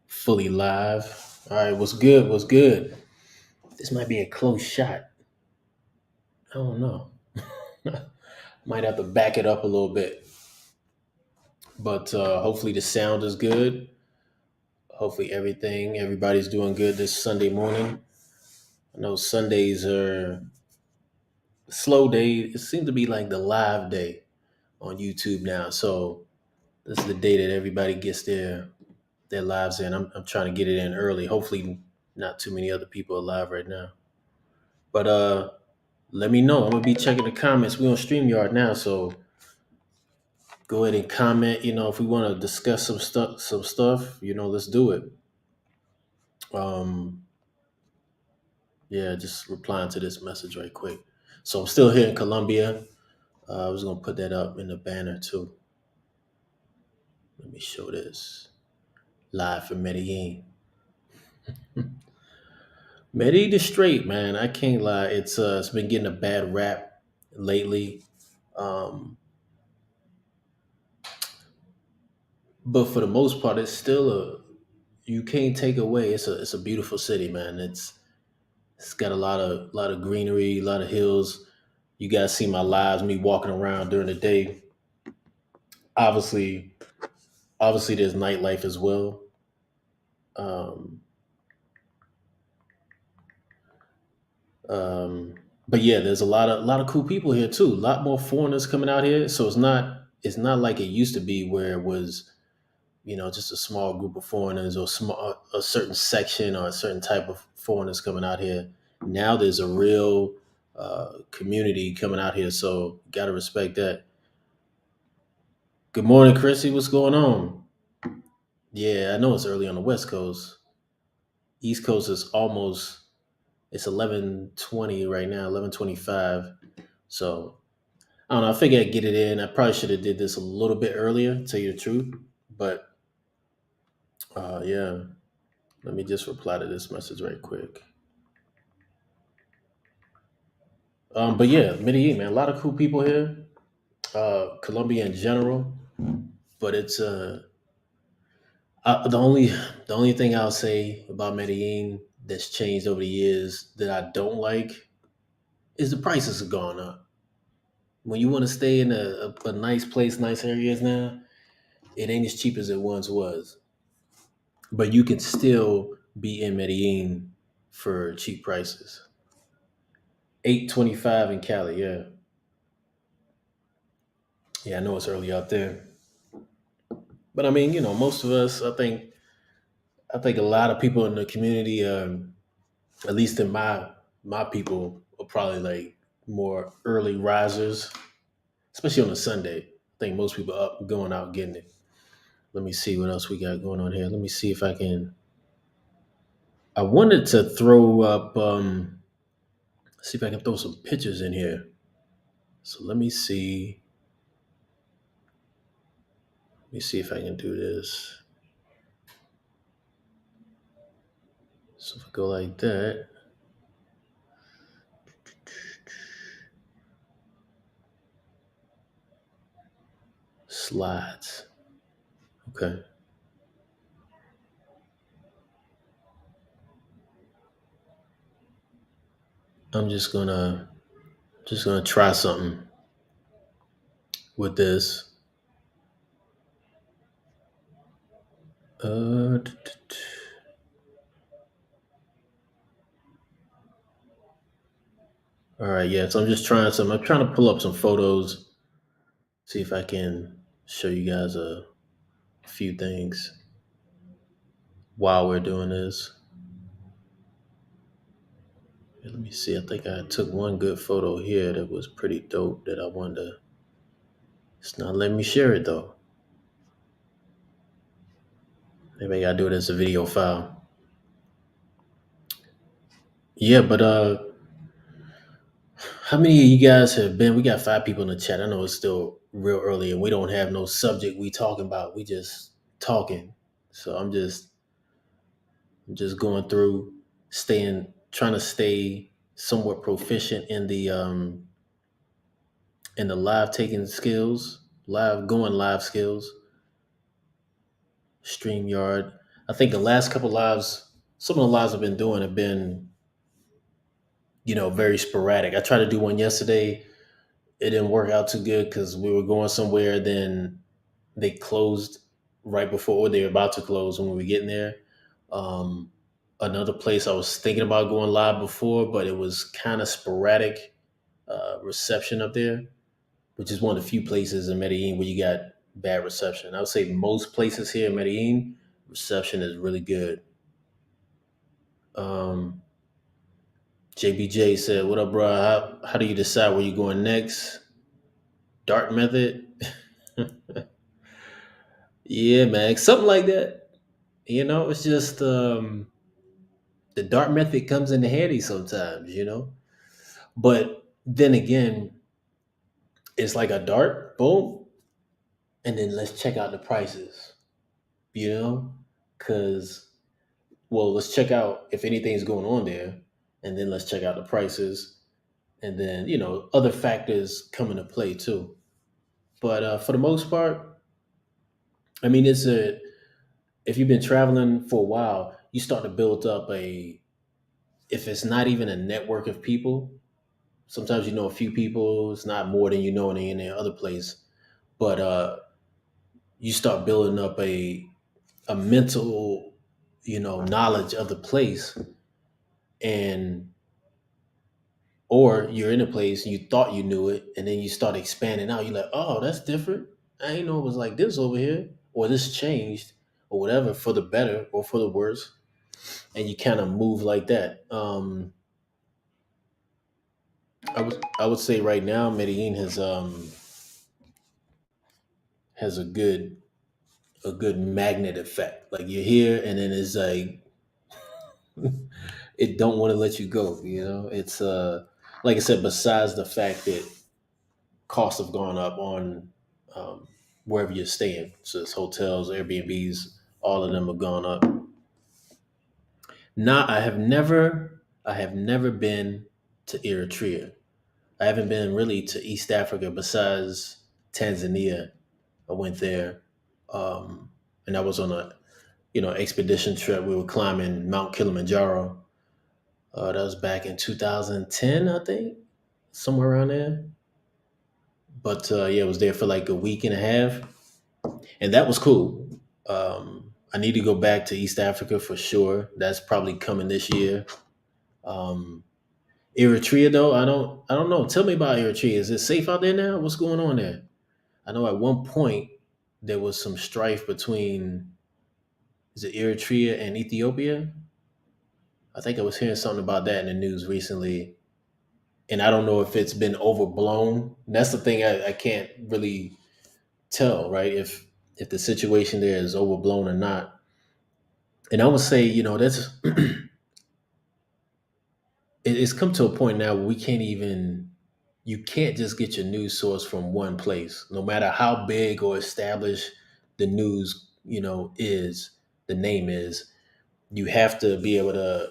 Fully live. All right, what's good? What's good? This might be a close shot. I don't know. Might have to back it up a little bit, but hopefully the sound is good. Hopefully everybody's doing good this Sunday morning. I know Sundays are slow day. It seems to be like the live day on YouTube now. So this is the day that everybody gets their lives in. I'm trying to get it in early. Hopefully not too many other people are live right now. But let me know. I'm gonna be checking the comments. We on StreamYard now, so go ahead and comment. If we want to discuss some stuff. Let's do it. Um, yeah, just replying to this message right quick. So I'm still here in Colombia. I was gonna put that up in the banner too. Let me show this live from Medellin. Medellin is straight, man. I can't lie. It's been getting a bad rap lately. Um, but for the most part, it's still a you can't take away. It's a beautiful city, man. It's got a lot of greenery, a lot of hills. You guys see my lives, me walking around during the day. Obviously, obviously, there's nightlife as well. Um, um, but yeah, there's a lot of cool people here too. A lot more foreigners coming out here. So it's not like it used to be where it was just a small group of foreigners or a certain section or a certain type of foreigners coming out here. Now there's a real community coming out here, so gotta respect that. Good morning, Chrissy. What's going on? Yeah, I know it's early on the West Coast. East Coast is almost it's 11:20 right now, 11:25. So I don't know. I figured I'd get it in. I probably should have did this a little bit earlier, to tell you the truth. But yeah, let me just reply to this message right quick. But yeah, Medellin, man, a lot of cool people here. Colombia in general, but the only thing I'll say about Medellin that's changed over the years that I don't like is the prices have gone up. When you want to stay in a nice place, nice areas now, it ain't as cheap as it once was. But you can still be in Medellin for cheap prices. 825 in Cali, yeah. Yeah, I know it's early out there. But I mean, most of us, I think a lot of people in the community, at least in my people, are probably like more early risers, especially on a Sunday. I think most people up going out getting it. Let me see what else we got going on here. Let me see if I can. I wanted to throw up. See if I can throw some pictures in here. So let me see. Let me see if I can do this. So if I go like that, slides. Okay. I'm just gonna try something with this. Uh, t- t- t- all right, yeah. So I'm just trying some. I'm trying to pull up some photos, see if I can show you guys a few things while we're doing this. Yeah, let me see. I think I took one good photo here that was pretty dope that I wanted to. It's not letting me share it though. Maybe I gotta do it as a video file. Yeah, but how many of you guys have been? We got 5 people in the chat. I know it's still real early and we don't have no subject we talking about. We just talking. So I'm just going through, trying to stay somewhat proficient in the live taking skills, live going live skills, StreamYard. I think the last couple lives, some of the lives I've been doing have been, very sporadic. I tried to do one yesterday. It didn't work out too good because we were going somewhere. Then they closed right before, or they were about to close when we were getting there. Um, Another place I was thinking about going live before, but it was kind of sporadic reception up there, which is one of the few places in Medellin where you got bad reception. I would say most places here in Medellin, reception is really good. Um, JBJ said, "What up, bro? How do you decide where you're going next? Dart method? Yeah, man, something like that. It's just the dart method comes in handy sometimes. But then again, it's like a dart, boom, and then let's check out the prices. You know, because let's check out if anything's going on there, and then let's check out the prices, and then other factors come into play too. But for the most part, I mean, it's a if you've been traveling for a while, you start to build up a if it's not even a network of people. Sometimes you know a few people. It's not more than you know in any other place, but you start building up a mental, knowledge of the place, and or you're in a place and you thought you knew it, and then you start expanding out. You're like, oh, that's different. I didn't know it was like this over here, or this changed, or whatever, for the better or for the worse, and you kind of move like that. I would say right now Medellin has a good magnet effect. Like you're here, and then it's like it don't want to let you go. It's like I said. Besides the fact that costs have gone up on um, wherever you're staying, so it's hotels, Airbnbs, all of them have gone up. Not, I have never been to Eritrea. I haven't been really to East Africa besides Tanzania. I went there, and I was on a expedition trip. We were climbing Mount Kilimanjaro. That was back in 2010, I think, somewhere around there. But yeah, I was there for like a week and a half, and that was cool. I need to go back to East Africa for sure. That's probably coming this year. Um, Eritrea, though, I don't know. Tell me about Eritrea. Is it safe out there now? What's going on there? I know at one point there was some strife between, is it Eritrea and Ethiopia? I think I was hearing something about that in the news recently, and I don't know if it's been overblown. That's the thing I can't really tell, right? If the situation there is overblown or not. And I would say, that's it's come to a point now where we can't even you can't just get your news source from one place, no matter how big or established the news, is the name is. You have to be able to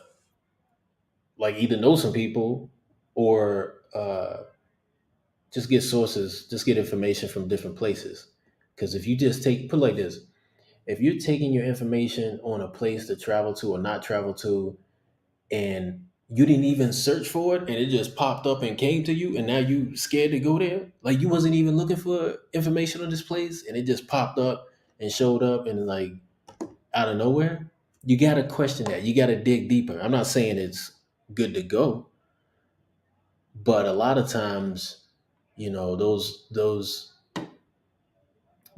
like either know some people or just get information from different places. Because if you just put it like this, if you're taking your information on a place to travel to or not travel to, and you didn't even search for it and it just popped up and came to you, and now you scared to go there, like you wasn't even looking for information on this place and it just popped up and showed up and like out of nowhere, you got to question that. You got to dig deeper. I'm not saying it's good to go, but a lot of times,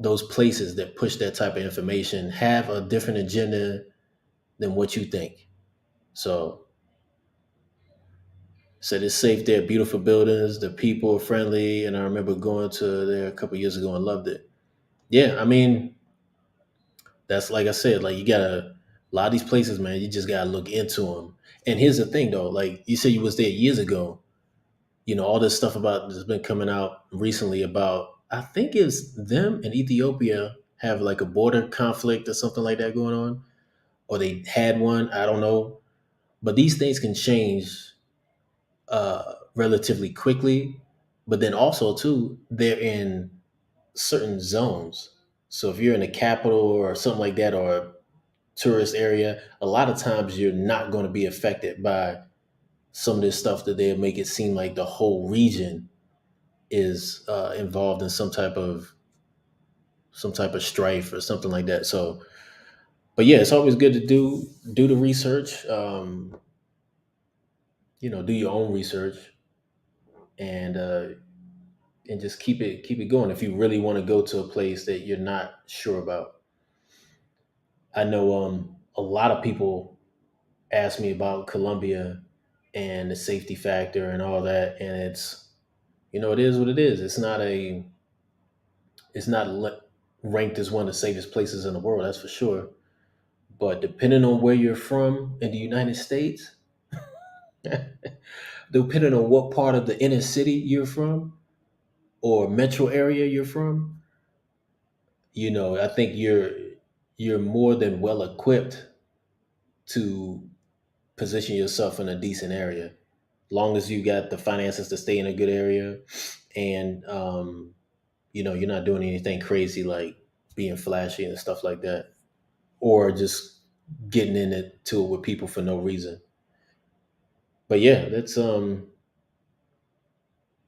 those places that push that type of information have a different agenda than what you think. So said it's safe there, beautiful buildings, the people are friendly, and I remember going to there a couple years ago and loved it. Yeah, I mean, that's like I said, like you gotta a lot of these places, man. You just gotta look into them. And here's the thing, though, like you said, you was there years ago. All this stuff about that's been coming out recently about I think it's them and Ethiopia have like a border conflict or something like that going on, or they had one. I don't know, but these things can change relatively quickly. But then also too, they're in certain zones. So if you're in the capital or something like that, or tourist area, a lot of times you're not going to be affected by some of this stuff that they make it seem like the whole region is involved in some type of strife or something like that. So, but yeah, it's always good to do the research. Do your own research and just keep it going. If you really want to go to a place that you're not sure about, I know a lot of people ask me about Colombia and the safety factor and all that, and it is what it is. It's not ranked as one of the safest places in the world, that's for sure. But depending on where you're from in the United States, depending on what part of the inner city you're from or metro area you're from, I think you're more than well equipped to position yourself in a decent area. Long as you got the finances to stay in a good area, and you're not doing anything crazy like being flashy and stuff like that, or just getting into it with people for no reason. But yeah, that's something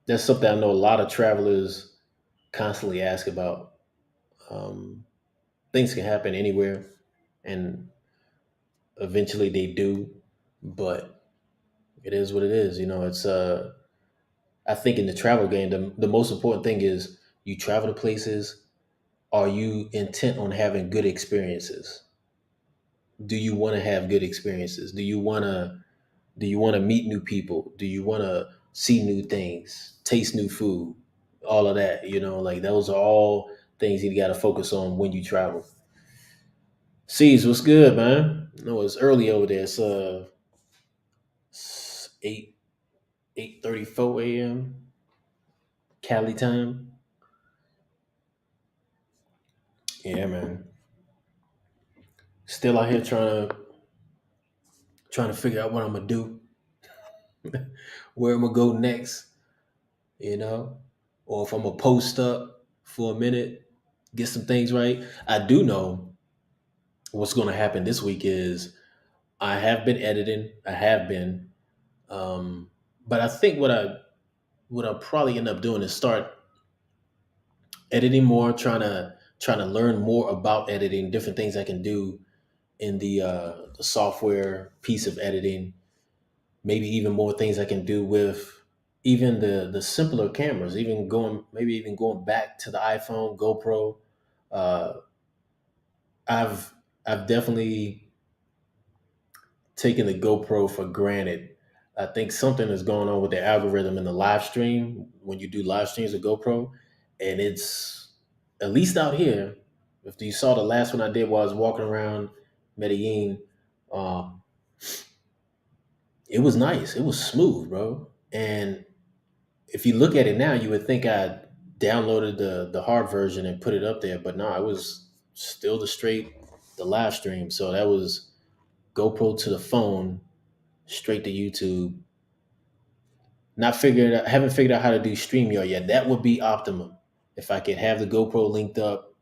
I know a lot of travelers constantly ask about. Um, Things can happen anywhere, and eventually they do, but it is what it is. It's I think in the travel game, the most important thing is you travel to places. Are you intent on having good experiences? Do you want to have good experiences? Do you want to meet new people? Do you want to see new things, taste new food, all of that? Like those are all things you got to focus on when you travel. C's, what's good, man? No, it's early over there. It's 8:34 a.m. Cali time. Yeah, man. Still out here trying to figure out what I'm gonna do, where I'm gonna go next. You know, or if I'm gonna post up for a minute, get some things right. I do know what's gonna happen this week is I have been editing. I have been, um, but I think what I'll probably end up doing is start editing more, trying to learn more about editing, different things I can do in the software piece of editing, maybe even more things I can do with even the simpler cameras, even going back to the iPhone, GoPro. Uh, I've I've definitely taken the GoPro for granted. I think something is going on with the algorithm in the live stream when you do live streams with GoPro, and it's at least out here. If you saw the last one I did while I was walking around Medellin, um, it was nice. It was smooth, bro. And if you look at it now, you would think I downloaded the hard version and put it up there, but no, it was still the live stream. So that was GoPro to the phone, straight to YouTube. Haven't figured out how to do StreamYard yet. That would be optimum if I could have the GoPro linked up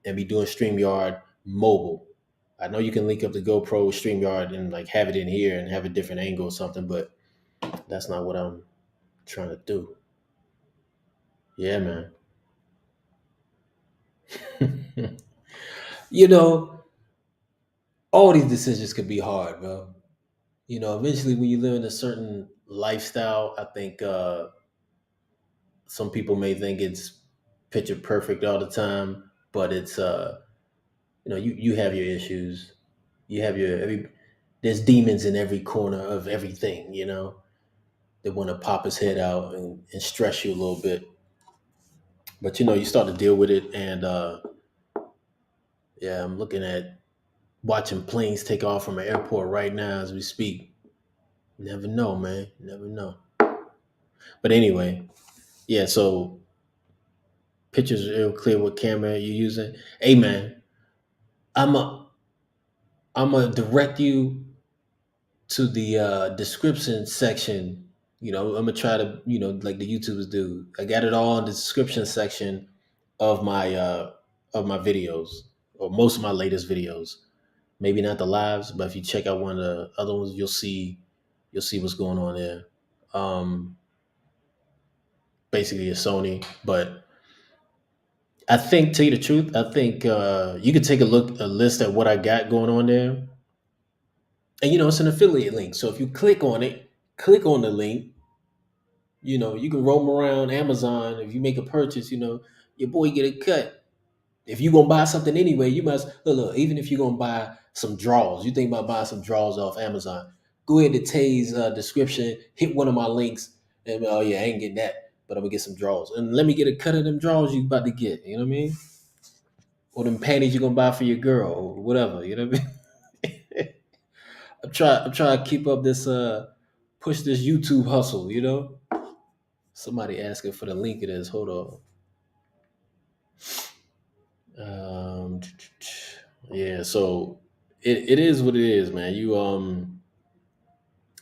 and be doing StreamYard mobile. I know you can link up the GoPro with StreamYard and like have it in here and have a different angle or something, but that's not what I'm trying to do. Yeah, man. you know, all these decisions could be hard, bro. Eventually when you live in a certain lifestyle, I think some people may think it's picture perfect all the time, but it's you have your issues. You have your every There's demons in every corner of everything, that want to pop his head out and stress you a little bit. But you start to deal with it, and yeah, I'm looking at watching planes take off from an airport right now as we speak. Never know, man. Never know. But anyway, yeah. So pictures are real clear. What camera you're using? Hey, man, I'm a I'm gonna direct you to the description section. I'm gonna try to, like the YouTubers do. I got it all in the description section of my videos, or most of my latest videos. Maybe not the lives, but if you check out one of the other ones, you'll see what's going on there. Um, Basically, a Sony, but I think, tell you the truth, I think you could take a list at what I got going on there, and it's an affiliate link. So if you click on it, click on the link, you can roam around Amazon. If you make a purchase, your boy get a cut. If you gonna buy something anyway, you must look. Even if you're gonna buy some drawers, you think about buying some drawers off Amazon. Go ahead to Tay's description, hit one of my links, and oh yeah, I ain't getting that, but I'm gonna get some drawers, and let me get a cut of them drawers you about to get. You know what I mean? Or them panties you gonna buy for your girl, or whatever. You know what I mean? I'm trying to keep up this push this YouTube hustle. Somebody asking for the link of this. Hold on. Um, yeah, so it is what it is, man.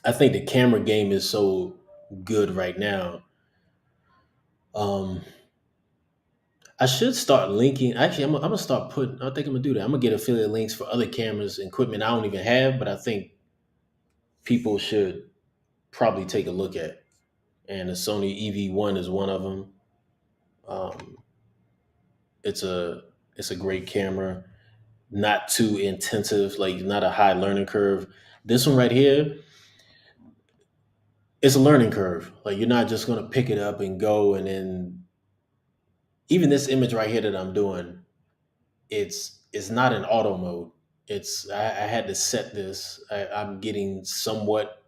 I think the camera game is so good right now. Um, I should start linking. Actually, I'm gonna start putting. I think I'm gonna do that. I'm gonna get affiliate links for other cameras and equipment I don't even have, but I think people should probably take a look at. And the Sony EV1 is one of them. Um, it's a it's a great camera, not too intensive, like not a high learning curve. This one right here, it's a learning curve. Like you're not just gonna pick it up and go, and then even this image right here that I'm doing, it's not in auto mode. I had to set this. I'm getting somewhat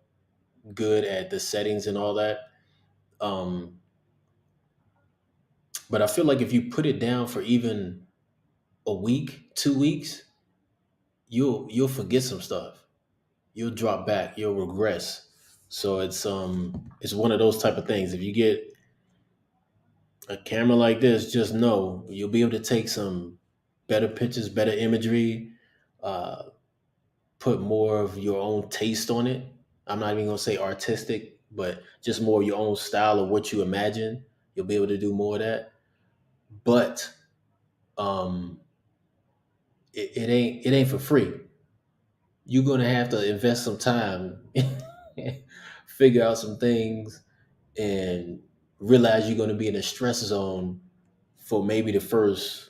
good at the settings and all that. Um, but I feel like if you put it down for even a week, 2 weeks, you'll forget some stuff. You'll drop back. You'll regress. So it's one of those type of things. If you get a camera like this, just know you'll be able to take some better pictures, better imagery, uh, put more of your own taste on it. I'm not even gonna say artistic, but just more your own style of what you imagine. You'll be able to do more of that. But um, it ain't for free. You're gonna have to invest some time, figure out some things, and realize you're gonna be in a stress zone for maybe the first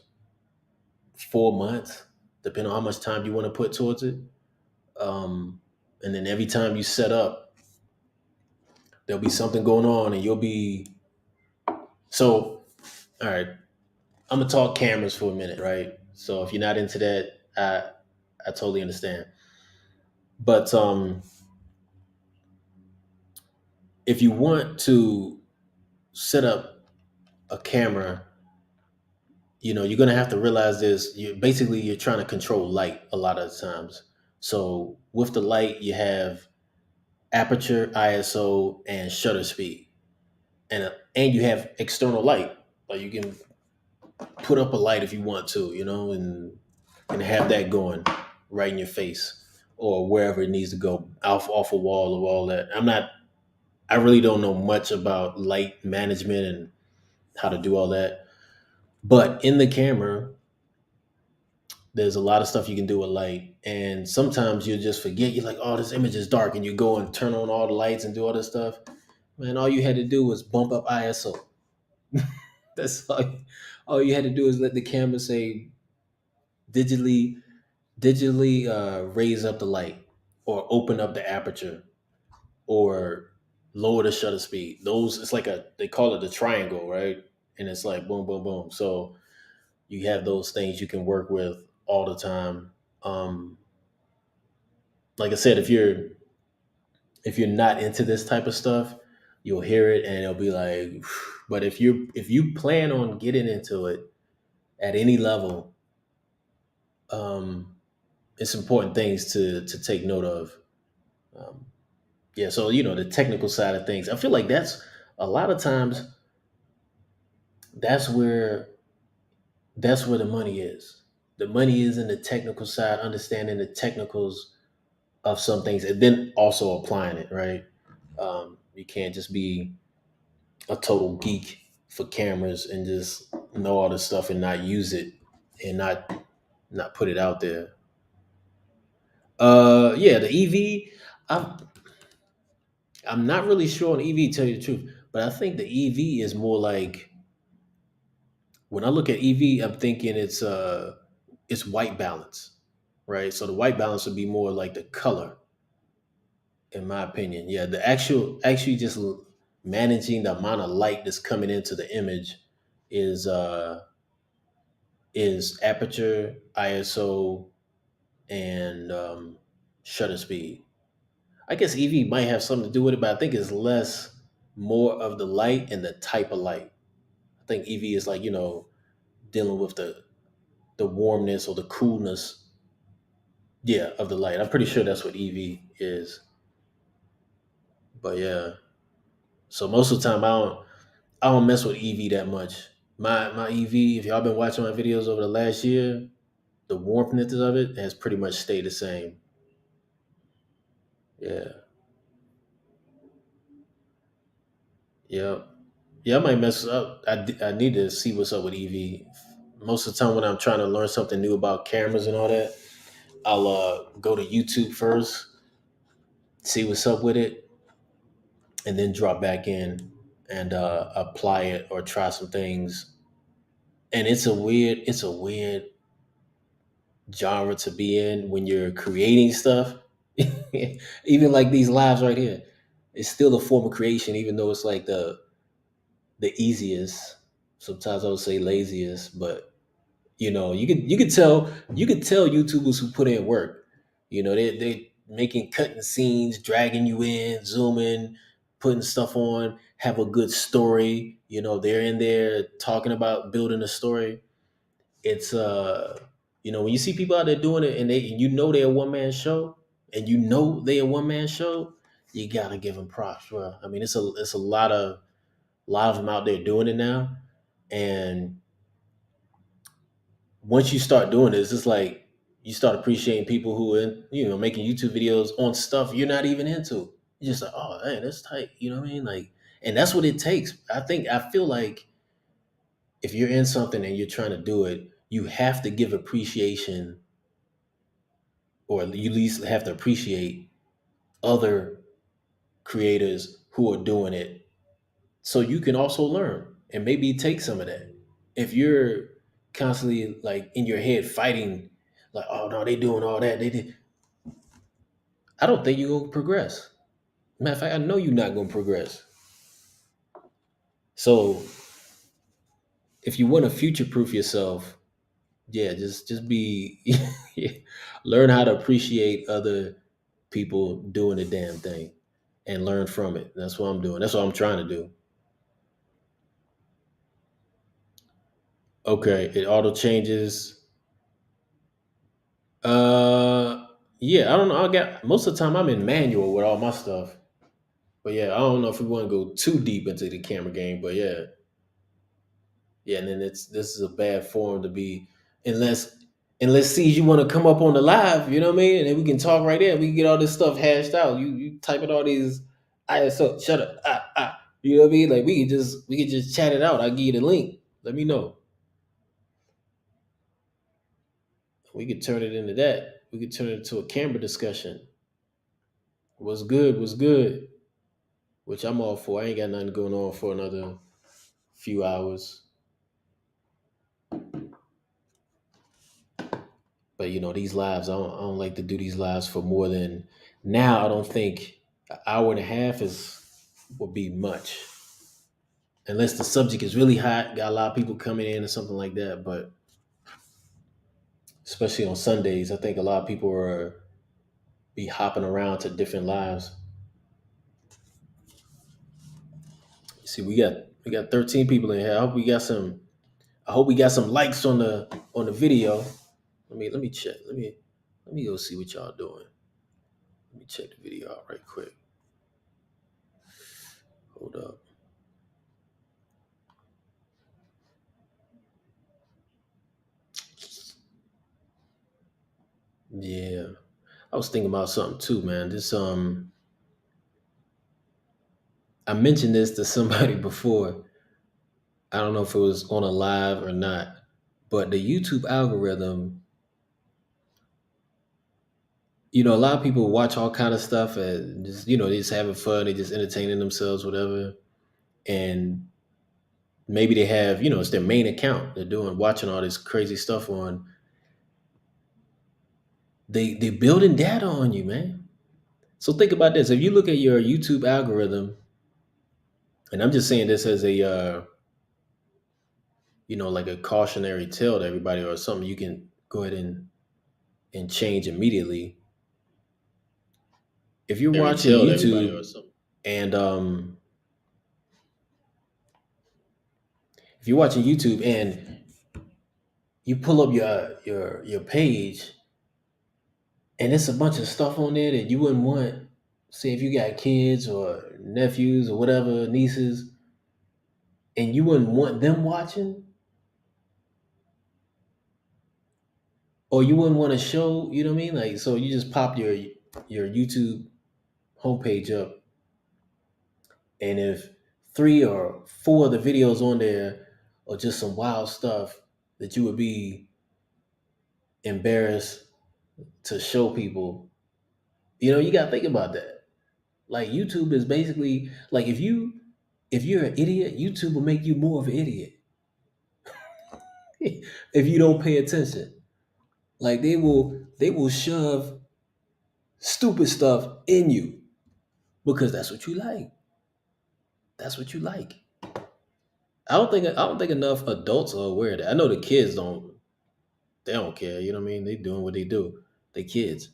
4 months, depending on how much time you want to put towards it. Um, and then every time you set up, there'll be something going on, and you'll be so. All right, I'm gonna talk cameras for a minute, right? So if you're not into that, I totally understand. But if you want to set up a camera, you're gonna have to realize this. You're trying to control light a lot of the times. So with the light, you have aperture, ISO, and shutter speed, and you have external light. Like you can put up a light if you want to, and have that going right in your face or wherever it needs to go, off a wall or all that. I really don't know much about light management and how to do all that, but in the camera, there's a lot of stuff you can do with light, and sometimes you just forget. You're like, oh, this image is dark, and you go and turn on all the lights and do all this stuff. Man, all you had to do was bump up ISO. That's all you had to do is let the camera say digitally raise up the light or open up the aperture or lower the shutter speed. Those it's like they call it the triangle, right? And it's like boom, boom, boom. So you have those things you can work with all the time. Um, like I said, if you're not into this type of stuff, you'll hear it and it'll be like, but if you plan on getting into it at any level, um, it's important things to take note of. Um, yeah, so the technical side of things, I feel like that's a lot of times that's where that's where the money is. The money is in the technical side, understanding the technicals of some things, and then also applying it. Right? You can't just be a total geek for cameras and just know all this stuff and not use it and not put it out there. Yeah, the EV. I'm I'm not really sure on EV, to tell you the truth, but I think the EV is more like, when I look at EV, I'm thinking it's white balance, right? So the white balance would be more like the color, in my opinion. Yeah, the actually just managing the amount of light that's coming into the image is uh is aperture, ISO, and shutter speed. I guess EV might have something to do with it, but I think it's less more of the light and the type of light. I think EV is like, dealing with the warmness or the coolness, yeah, of the light. I'm pretty sure that's what EV is. But yeah. So most of the time I don't mess with EV that much. My EV, if y'all been watching my videos over the last year, the warmth of it has pretty much stayed the same. Yeah. Yeah. Yeah, I might mess up. I need to see what's up with EV. Most of the time when I'm trying to learn something new about cameras and all that, I'll go to YouTube first, see what's up with it, and then drop back in and apply it or try some things. And it's a weird genre to be in when you're creating stuff. Even like these lives right here, it's still a form of creation, even though it's like the easiest. Sometimes I would say laziest, but you could tell YouTubers who put in work. They making cutting scenes, dragging you in, zooming, putting stuff on, have a good story. They're in there talking about building a story. It's when you see people out there doing it and they're a one man show, and they're a one man show, you gotta give them props, bro. I mean, it's a lot of them out there doing it now, and once you start doing this, it's like you start appreciating people who are making YouTube videos on stuff you're not even into. You're just like, oh man, that's tight. You know what I mean? Like, and that's what it takes. I feel like if you're in something and you're trying to do it, you have to give appreciation, or you at least have to appreciate other creators who are doing it, so you can also learn and maybe take some of that. If you're constantly like in your head fighting, like, oh no, they doing all that, they did, I don't think you're gonna progress. Matter of fact, I know you're not gonna progress. So if you want to future proof yourself, yeah, just be learn how to appreciate other people doing the damn thing and learn from it. That's what I'm doing. That's what I'm trying to do. Okay, it auto changes. Uh, yeah, I don't know. I got most of the time I'm in manual with all my stuff. But yeah, I don't know if we want to go too deep into the camera game. But yeah, yeah, and then this is a bad forum to be, unless sees you want to come up on the live. You know what I mean? And then we can talk right there. We can get all this stuff hashed out. You typing all these ISO, shut up, You know what I mean? Like we can just chat it out. I'll give you the link. Let me know. We could turn it into that. We could turn it into a camera discussion. What's good? What's good? Which I'm all for. I ain't got nothing going on for another few hours. But these lives, I don't like to do these lives for more than, now. I don't think an hour and a half is would be much, unless the subject is really hot, got a lot of people coming in or something like that. But especially on Sundays, I think a lot of people are be hopping around to different lives. See, we got 13 people in here. I hope we got some likes on the video. Let me check. Let me go see what y'all doing. Let me check the video out right quick. Hold up. Yeah. I was thinking about something too, man. I mentioned this to somebody before. I don't know if it was on a live or not, but the YouTube algorithm A lot of people watch all kind of stuff and just they just having fun, they just entertaining themselves, whatever. And maybe they have it's their main account. They're doing watching all this crazy stuff on. They building data on you, man. So think about this: if you look at your YouTube algorithm, and I'm just saying this as a like a cautionary tale to everybody or something you can go ahead and change immediately. If you're watching YouTube and if you're watching YouTube and you pull up your page and it's a bunch of stuff on there that you wouldn't want, say if you got kids or nephews or whatever, nieces, and you wouldn't want them watching, or you wouldn't want to show, you know what I mean? Like, so you just pop your YouTube homepage up, and if three or four of the videos on there are just some wild stuff that you would be embarrassed to show people, you got to think about that. Like YouTube is basically like if you're an idiot, YouTube will make you more of an idiot if you don't pay attention. Like they will shove stupid stuff in you because that's what you like. That's what you like. I don't think enough adults are aware of that. I know the kids don't. They don't care. You know what I mean? They doing what they do. They kids.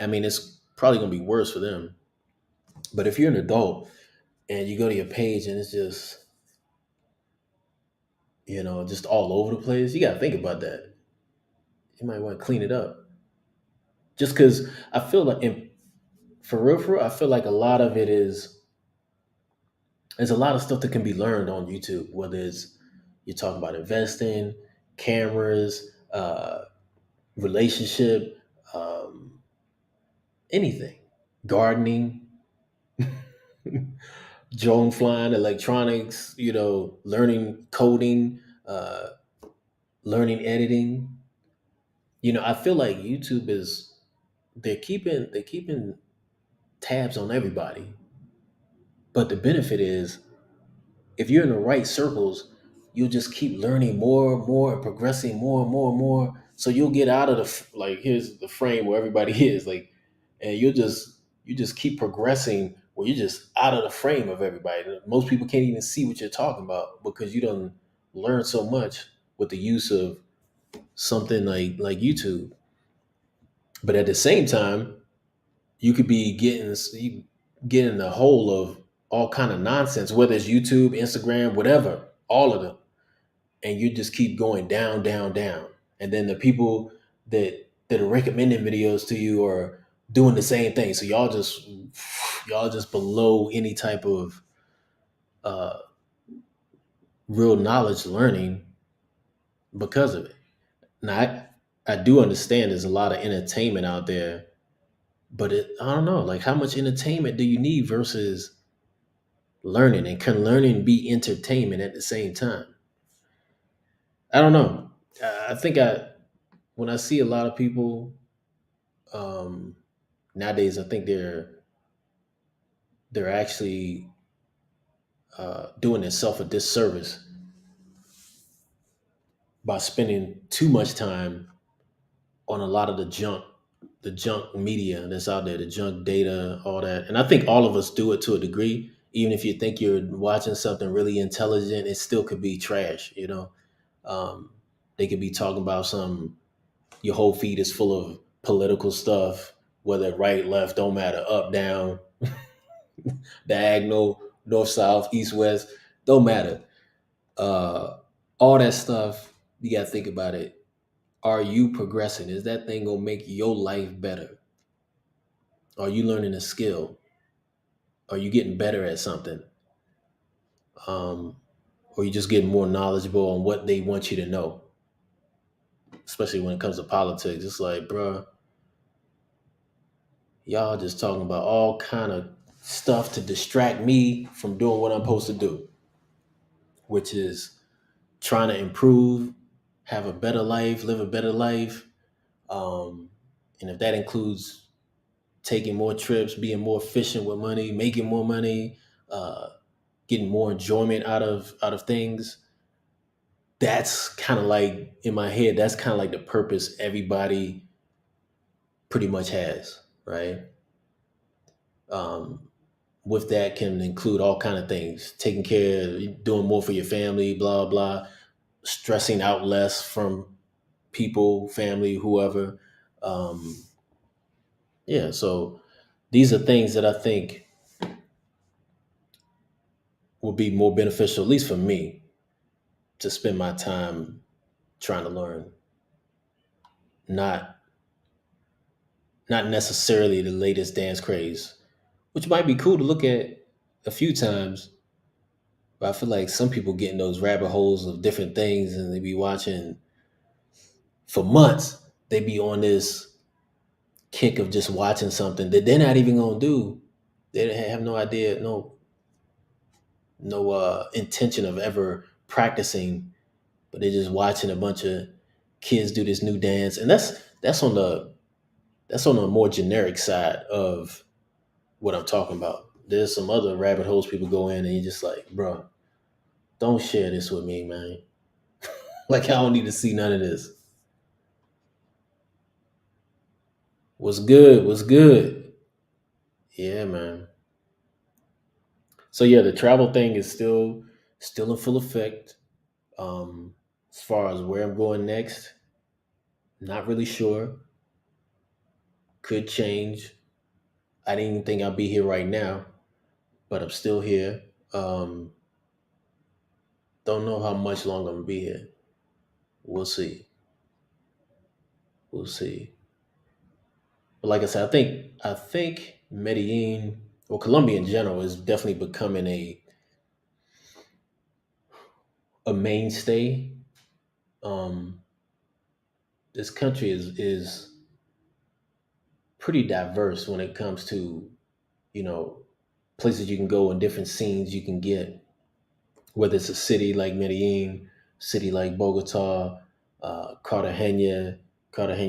I mean, it's probably gonna be worse for them. But if you're an adult and you go to your page and it's just just all over the place, you got to think about that. You might want to clean it up. Just because I feel like, for real, I feel like a lot of it is there's a lot of stuff that can be learned on YouTube. Whether it's you're talking about investing, cameras, relationship, um, anything, gardening, drone flying, electronics, learning coding, uh, learning editing. I feel like YouTube is they're keeping tabs on everybody. But the benefit is if you're in the right circles, you'll just keep learning more and more and progressing more and more and more. So you'll get out of like here's the frame where everybody is like, and you just keep progressing where you're just out of the frame of everybody. Most people can't even see what you're talking about because you don't learn so much with the use of something like YouTube. But at the same time, you could be getting the whole of all kind of nonsense, whether it's YouTube, Instagram, whatever, all of them, and you just keep going down, down, down, and then the people that are recommending videos to you are doing the same thing. So y'all just below any type of uh, real knowledge learning because of it. Now, I do understand there's a lot of entertainment out there, but I don't know, like how much entertainment do you need versus learning, and can learning be entertainment at the same time? I don't know. I think when I see a lot of people um, nowadays, I think they're actually doing themselves a disservice by spending too much time on a lot of the junk media that's out there, the junk data, all that. And I think all of us do it to a degree. Even if you think you're watching something really intelligent, it still could be trash. Um, they could be talking about some. Your whole feed is full of political stuff, whether right, left, don't matter, up, down, diagonal, north, south, east, west, don't matter. Uh, all that stuff, you got to think about it. Are you progressing? Is that thing gonna make your life better? Are you learning a skill? Are you getting better at something? Um, or you just getting more knowledgeable on what they want you to know? Especially when it comes to politics, it's like, bruh, y'all just talking about all kind of stuff to distract me from doing what I'm supposed to do, which is trying to improve, have a better life, live a better life. Um, and if that includes taking more trips, being more efficient with money, making more money, uh, getting more enjoyment out of things. That's kind of like in my head. That's kind of like the purpose everybody pretty much has, right? Um, with that can include all kind of things: taking care, doing more for your family, blah blah, stressing out less from people, family, whoever. Um, yeah, so these are things that I think will be more beneficial, at least for me, to spend my time trying to learn, not not necessarily the latest dance craze, which might be cool to look at a few times. But I feel like some people get in those rabbit holes of different things, and they be watching for months. They be on this kick of just watching something that they're not even gonna do. They have no idea, no intention of ever practicing, but they're just watching a bunch of kids do this new dance, and that's on the more generic side of what I'm talking about. There's some other rabbit holes people go in, and you're just like, bro, don't share this with me, man. Like, I don't need to see none of this. What's good? What's good? Yeah, man. So yeah, the travel thing is still in full effect. As far as where I'm going next, not really sure. Could change. I didn't even think I'd be here right now, but I'm still here. Um, don't know how much longer I'm gonna be here. We'll see. We'll see. But like I said, I think Medellin or Colombia in general is definitely becoming a mainstay. Um, this country is pretty diverse when it comes to, you know, places you can go and different scenes you can get, whether it's a city like Medellin, city like Bogota, Cartagena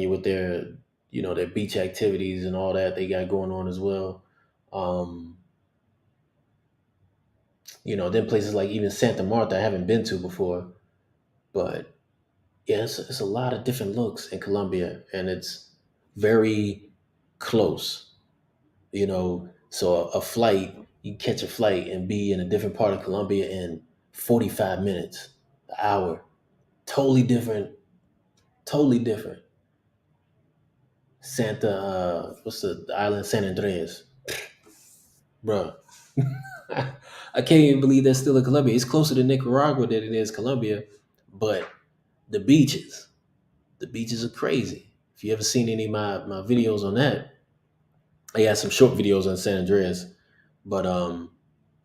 with their, their beach activities and all that they got going on as well. Um, then places like even Santa Marta I haven't been to before, but yeah, it's a lot of different looks in Colombia, and it's very close. So a flight, you catch a flight and be in a different part of Colombia in 45 minutes, an hour. Totally different, totally different. What's the island? San Andreas, bro. I can't even believe that's still in Colombia. It's closer to Nicaragua than it is Colombia, but the beaches, the beaches are crazy. If you ever seen any of my videos on that, I had some short videos on San Andreas, but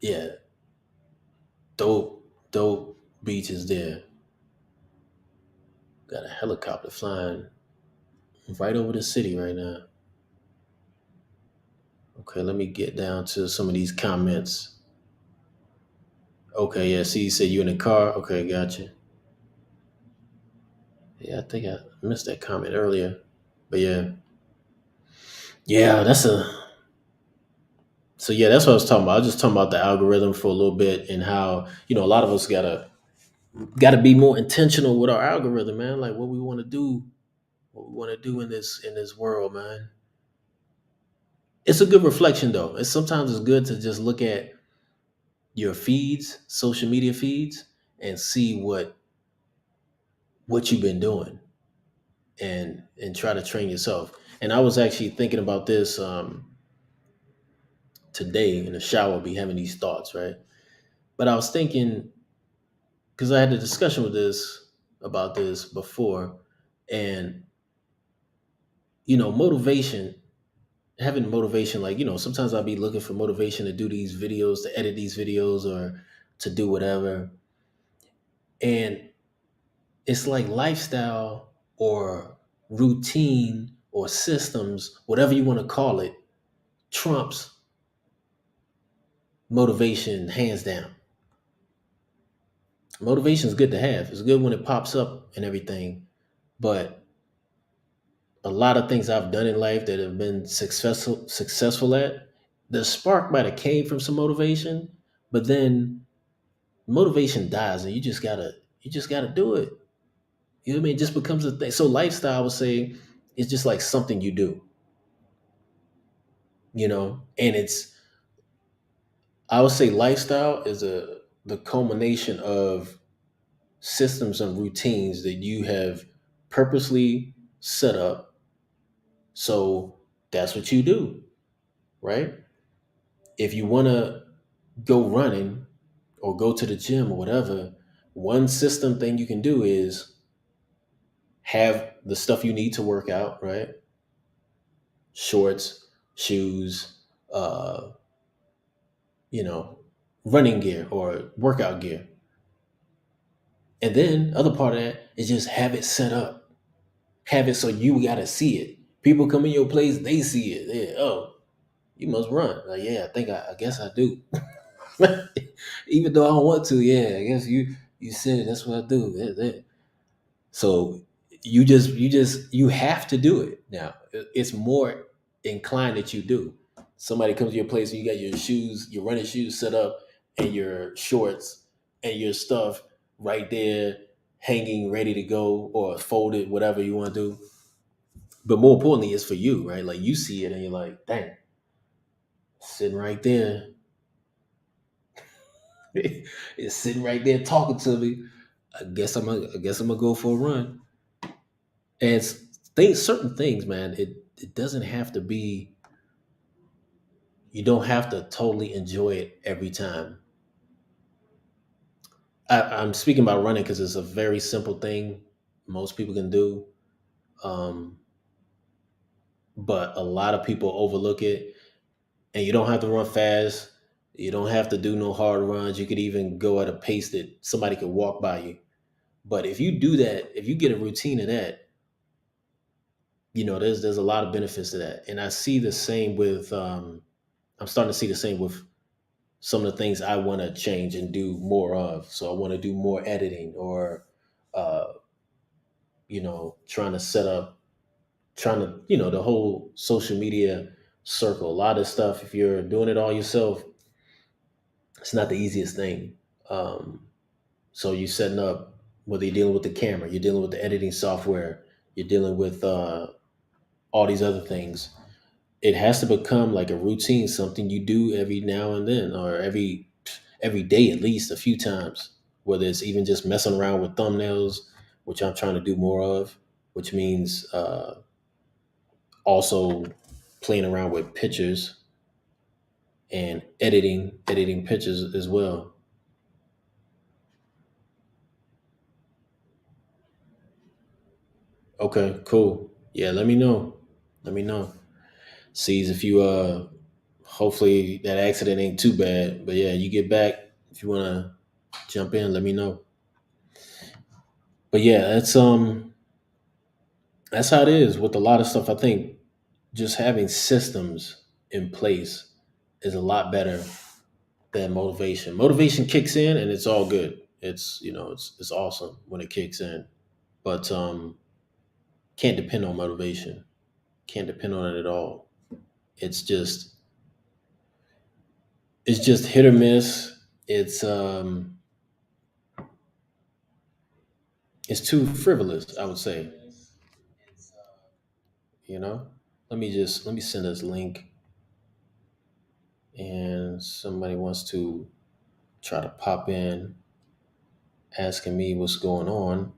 yeah, dope, dope beaches there. Got a helicopter flying right over the city right now. Okay, let me get down to some of these comments. Okay, yeah, see, you said you in the car. Okay, gotcha. Yeah, I think I missed that comment earlier. But yeah. Yeah, so yeah, that's what I was talking about. I was just talking about the algorithm for a little bit and how, a lot of us gotta be more intentional with our algorithm, man. Like what we want to do in this world, man. It's a good reflection though. It's good to just look at your feeds, social media feeds, and see what you've been doing, and try to train yourself. And I was actually thinking about this today in the shower, be having these thoughts, right? But I was thinking, because I had a discussion about this before, and motivation, having motivation, like, sometimes I'll be looking for motivation to do these videos, to edit these videos, or to do whatever. And it's like lifestyle or routine or systems, whatever you want to call it, trumps motivation hands down. Motivation is good to have. It's good when it pops up and everything, but a lot of things I've done in life that have been successful at, the spark might have came from some motivation, but then motivation dies and you just gotta do it. You know what I mean? It just becomes a thing. So lifestyle, I would say, is just like something you do, and I would say lifestyle is the culmination of systems and routines that you have purposely set up. So that's what you do, right? If you want to go running or go to the gym or whatever, one system thing you can do is have the stuff you need to work out, right? Shorts, shoes, uh, you know, running gear or workout gear. And then other part of that is just have it set up. Have it so you gotta see it. People come in your place, they see it. Oh, you must run. Like, yeah, I guess I do. Even though I don't want to, yeah, I guess you said it, that's what I do. So you have to do it now. It's more inclined that you do. Somebody comes to your place and you got your shoes, your running shoes set up, and your shorts and your stuff right there, hanging, ready to go, or folded, whatever you want to do. But more importantly, it's for you, right? Like you see it and you're like, dang, sitting right there, it's sitting right there talking to me. I guess I'm gonna go for a run. And certain things, man. It doesn't have to be. You don't have to totally enjoy it every time. I'm speaking about running because it's a very simple thing most people can do, um, but a lot of people overlook it. And you don't have to run fast. You don't have to do no hard runs. You could even go at a pace that somebody could walk by you. But if you do that, if you get a routine of that, there's a lot of benefits to that. And I see the same with I'm starting to see the same with some of the things I want to change and do more of. So I want to do more editing or, uh, trying to set up, trying to, the whole social media circle. A lot of stuff, if you're doing it all yourself, it's not the easiest thing. Um, so you're setting up, whether you're dealing with the camera, you're dealing with the editing software, you're dealing with all these other things. It has to become like a routine, something you do every now and then, or every day at least a few times. Whether it's even just messing around with thumbnails, which I'm trying to do more of, which means also playing around with pictures and editing pictures as well. Okay, cool. Yeah, let me know. Let me know. Sees if you hopefully that accident ain't too bad. But yeah, you get back if you wanna jump in, let me know. But yeah, that's how it is with a lot of stuff. I think just having systems in place is a lot better than motivation. Motivation kicks in and it's all good. It's awesome when it kicks in. But can't depend on motivation. Can't depend on it at all. It's just it's just hit or miss. It's um it's too frivolous, I would say. You know? Let me send this link and somebody wants to try to pop in asking me what's going on.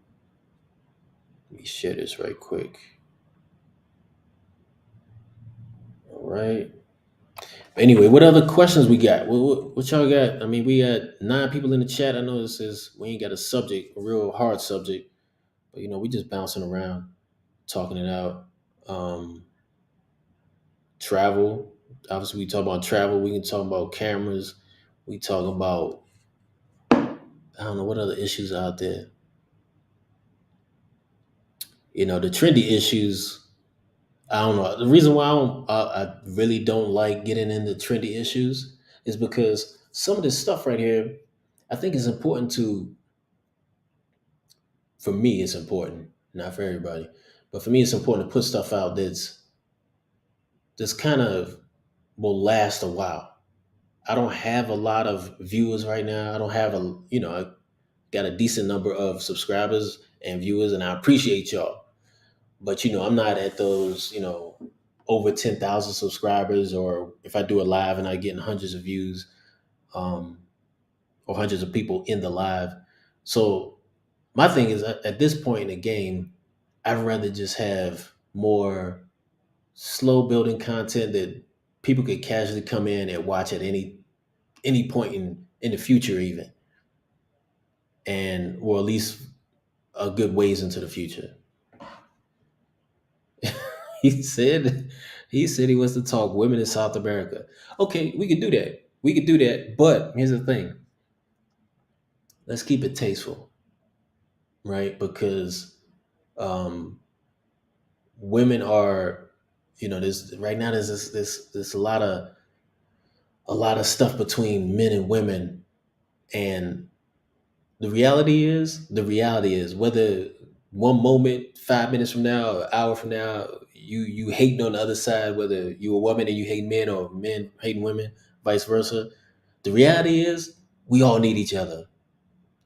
Let me share this right quick. All right. Anyway, what other questions we got? What y'all got? I mean, we got 9 people in the chat. I know this is we ain't got a subject, a real hard subject, but we just bouncing around, talking it out. Um, Travel. Obviously, we talk about travel. We can talk about cameras. We talk about I don't know what other issues out there. The trendy issues. I don't know. The reason why I really don't like getting into trendy issues is because some of this stuff right here, I think is important to, for me, it's important, not for everybody. But for me, it's important to put stuff out that's kind of will last a while. I don't have a lot of viewers right now. I don't have I got a decent number of subscribers and viewers, and I appreciate y'all. But I'm not at those, over 10,000 subscribers, or if I do a live and I get hundreds of views, um, or hundreds of people in the live. So my thing is, at this point in the game, I'd rather just have more slow building content that people could casually come in and watch at any point in the future, even, and or at least a good ways into the future. he said he said he wants to talk women in South America. Okay, we could do that. We could do that. But here's the thing: let's keep it tasteful, right? Because um, women are, there's right now there's this a lot of stuff between men and women, and the reality is whether one moment, 5 minutes from now, or an hour from now, you hating on the other side, whether you a woman and you hate men or men hating women, vice versa. The reality is we all need each other.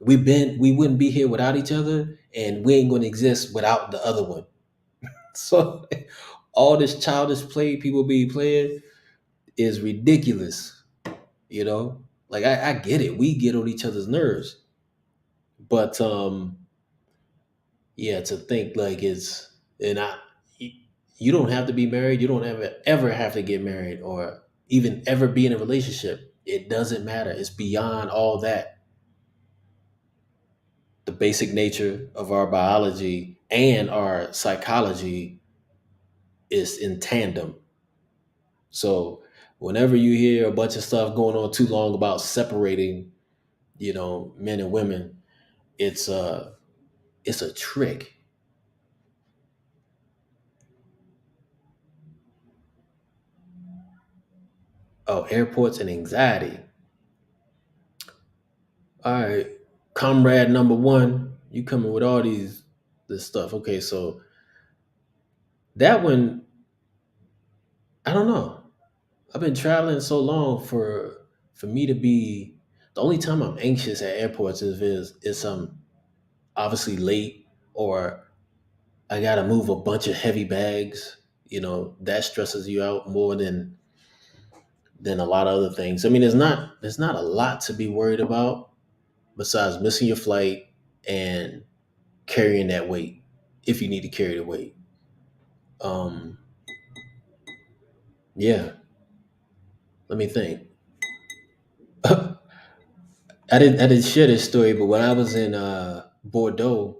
We wouldn't be here without each other, and we ain't gonna exist without the other one. So all this childish play people be playing is ridiculous, Like I get it. We get on each other's nerves. But yeah, to think like it's and I you you don't have to be married, you don't ever have to get married or even ever be in a relationship. It doesn't matter. It's beyond all that. The basic nature of our biology and our psychology is in tandem. So whenever you hear a bunch of stuff going on too long about separating, men and women, it's a trick. Oh, airports and anxiety. All right, comrade number one, you coming with all this stuff. Okay, so that one, I don't know. I've been traveling so long for me to be the only time I'm anxious at airports is I'm obviously late or I gotta move a bunch of heavy bags. That stresses you out more than a lot of other things. I mean, there's not a lot to be worried about besides missing your flight and carrying that weight if you need to carry the weight. Um, yeah, let me think. I didn't share this story, but when I was in Bordeaux,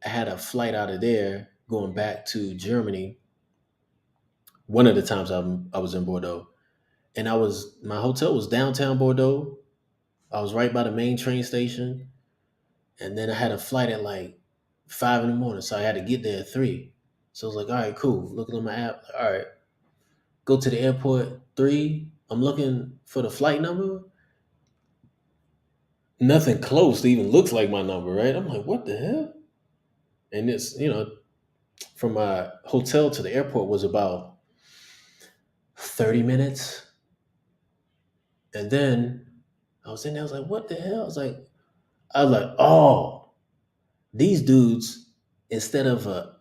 I had a flight out of there going back to Germany. One of the times I was in Bordeaux, and my hotel was downtown Bordeaux. I was right by the main train station, and then I had a flight at like 5 in the morning, so I had to get there at 3. So I was like, all right, cool. Looking on my app, like, all right, go to the airport 3. I'm looking for the flight number. Nothing close to even looks like my number, right? I'm like, what the hell? And it's, from my hotel to the airport was about 30 minutes. And then I was in there, I was like, what the hell? I was like, oh, these dudes, instead of a,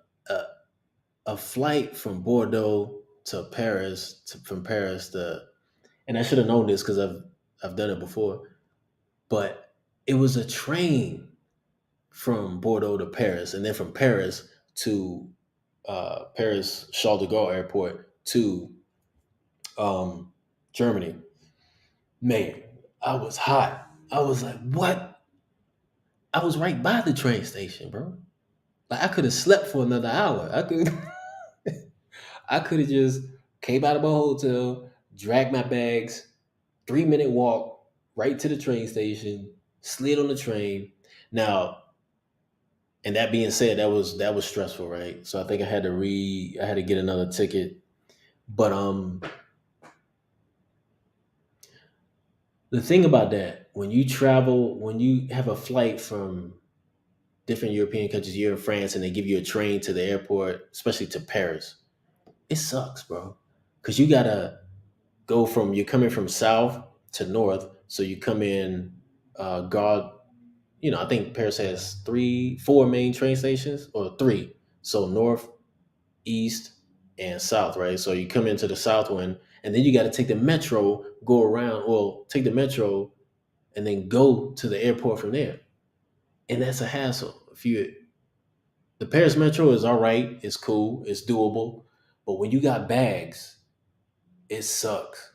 a flight from Bordeaux to Paris, from Paris to, and I should have known this because I've done it before, but it was a train from Bordeaux to Paris, and then from Paris to Paris Charles de Gaulle Airport to Germany. Man, I was hot. I was like, what? I was right by the train station, bro. Like I could have slept for another hour. I could have just came out of my hotel, dragged my bags, 3 minute walk right to the train station, slid on the train. Now, and that being said, that was stressful, right? So I think I had to get another ticket. But the thing about that, when you travel, when you have a flight from different European countries. You're in France, and they give you a train to the airport, especially to Paris. It sucks, bro, because you gotta go from you're coming from south to north. So you come in, God, I think Paris has four main train stations or three. So north, east, and south, right? So you come into the south one, and then you got to take the metro, go around, well, take the metro, and then go to the airport from there. And that's a hassle. If you The Paris metro is all right, it's cool, it's doable, but when you got bags, it sucks.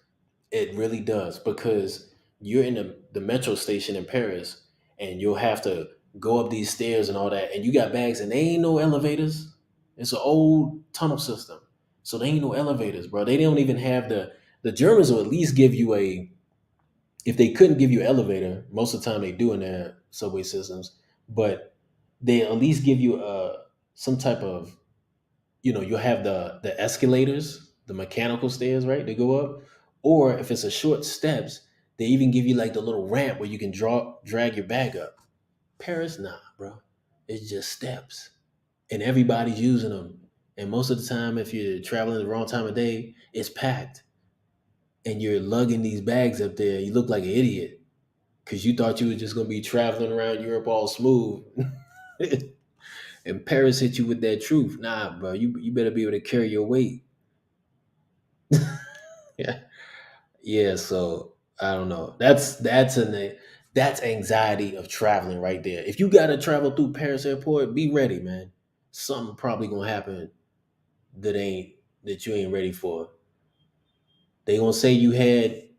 It really does because you're in the metro station in Paris, and you'll have to go up these stairs and all that, and you got bags, and they ain't no elevators. It's an old tunnel system, so they ain't no elevators, bro. They don't even have the Germans will at least give you a. If they couldn't give you an elevator, most of the time they do in their subway systems, but they at least give you some type of, you'll have the escalators, the mechanical stairs, right? They go up. Or if it's a short steps, they even give you like the little ramp where you can drag your bag up. Paris, nah, bro. It's just steps. And everybody's using them. And most of the time, if you're traveling the wrong time of day, it's packed. And you're lugging these bags up there. You look like an idiot because you thought you were just gonna be traveling around Europe all smooth. And Paris hit you with that truth. Nah, bro, you better be able to carry your weight. Yeah. Yeah, so I don't know. That's anxiety of traveling right there. If you gotta travel through Paris airport, be ready, man. Something probably gonna happen that you ain't ready for. They gonna say they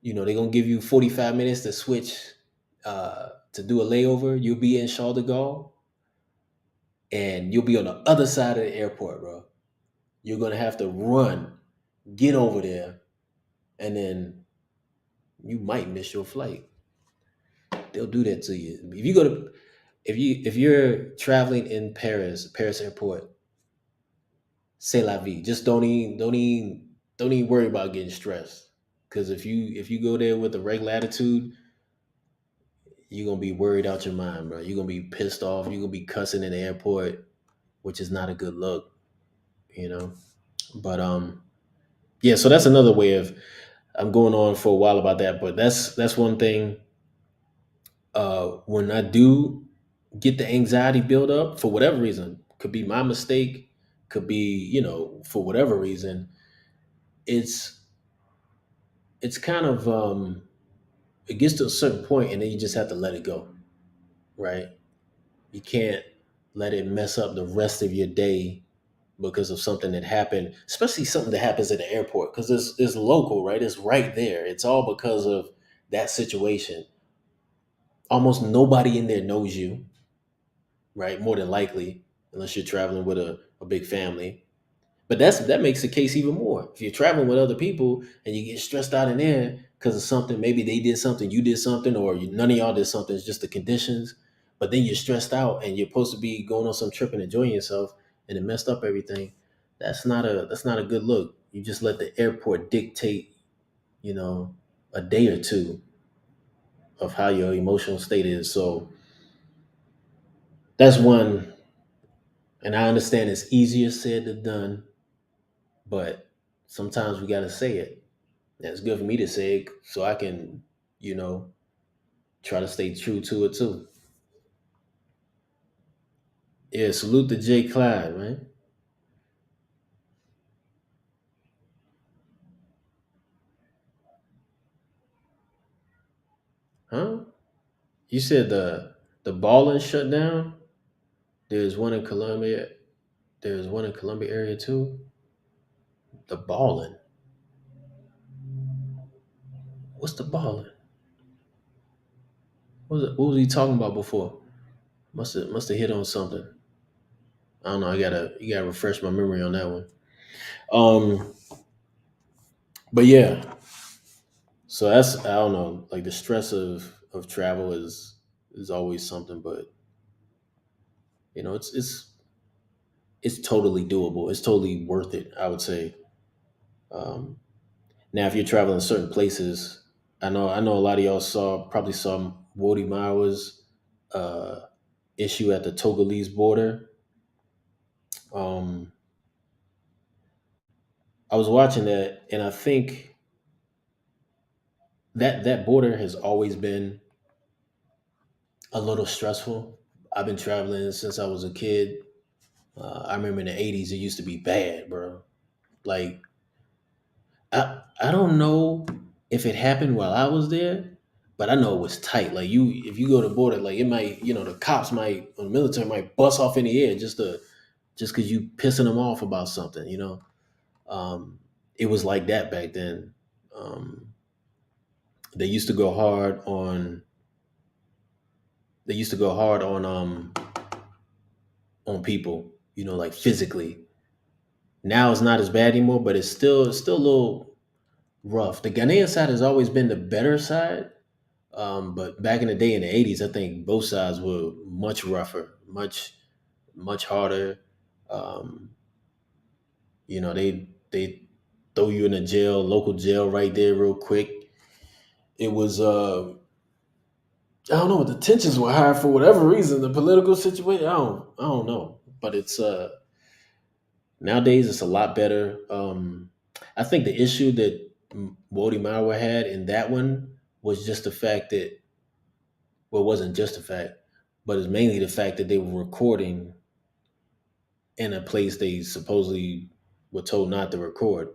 gonna give you 45 minutes to switch to do a layover. You'll be in Charles de Gaulle, and you'll be on the other side of the airport, bro. You're gonna have to run, get over there, and then you might miss your flight. They'll do that to you. If you're traveling in Paris airport, c'est la vie. Just don't even worry about getting stressed. Because if you go there with a regular attitude, you're gonna be worried out your mind, bro. You're gonna be pissed off. You're gonna be cussing in the airport, which is not a good look, you know. But yeah. So that's another way of. I'm going on for a while about that, but that's one thing. When I do get the anxiety build up for whatever reason, could be my mistake, could be for whatever reason, it's it's kind of it gets to a certain point, and then you just have to let it go, right? You can't let it mess up the rest of your day because of something that happened, especially something that happens at the airport because it's local, right? It's right there. It's all because of that situation. Almost nobody in there knows you, right? More than likely, unless you're traveling with a big family. But that makes the case even more. If you're traveling with other people and you get stressed out in there because of something, maybe they did something, you did something, or none of y'all did something. It's just the conditions. But then you're stressed out and you're supposed to be going on some trip and enjoying yourself, and it messed up everything. That's not a good look. You just let the airport dictate, you know, a day or two of how your emotional state is. So that's one, and I understand it's easier said than done, but sometimes we got to say it. And it's good for me to say it so I can, you know, try to stay true to it too. Yeah, salute to Jay Clyde, man. Huh? You said the ballin shut down? There's one in Columbia. There's one in Columbia area too. The ballin. What's the ballin? What was he talking about before? Must have hit on something. I don't know. You gotta refresh my memory on that one. Um, but yeah. So that's I don't know. Like the stress of travel is always something, but it's totally doable. It's totally worth it. I would say. Um, Now, if you're traveling certain places, I know a lot of y'all probably saw Wody Mauer's issue at the Togolese border. Um, I was watching that, and I think that border has always been a little stressful. I've been traveling since I was a kid. I remember in the '80s, it used to be bad, bro. Like I don't know if it happened while I was there, but I know it was tight. Like if you go to the border, like it might, the cops might, or the military might bust off in the air just because you pissing them off about something. Um, it was like that back then. Um, they used to go hard on. They used to go hard on people. Like physically. Now it's not as bad anymore, but it's still a little rough. The Ghanaian side has always been the better side. But back in the day in the '80s, I think both sides were much rougher, much harder. Um, they throw you in a jail, local jail, right there, real quick. It was I don't know, the tensions were high for whatever reason. The political situation, I don't know, but it's nowadays it's a lot better. I think the issue that Wody Mauer had in that one was just the fact that, well, it wasn't just the fact, but it's mainly the fact that they were recording in a place they supposedly were told not to record.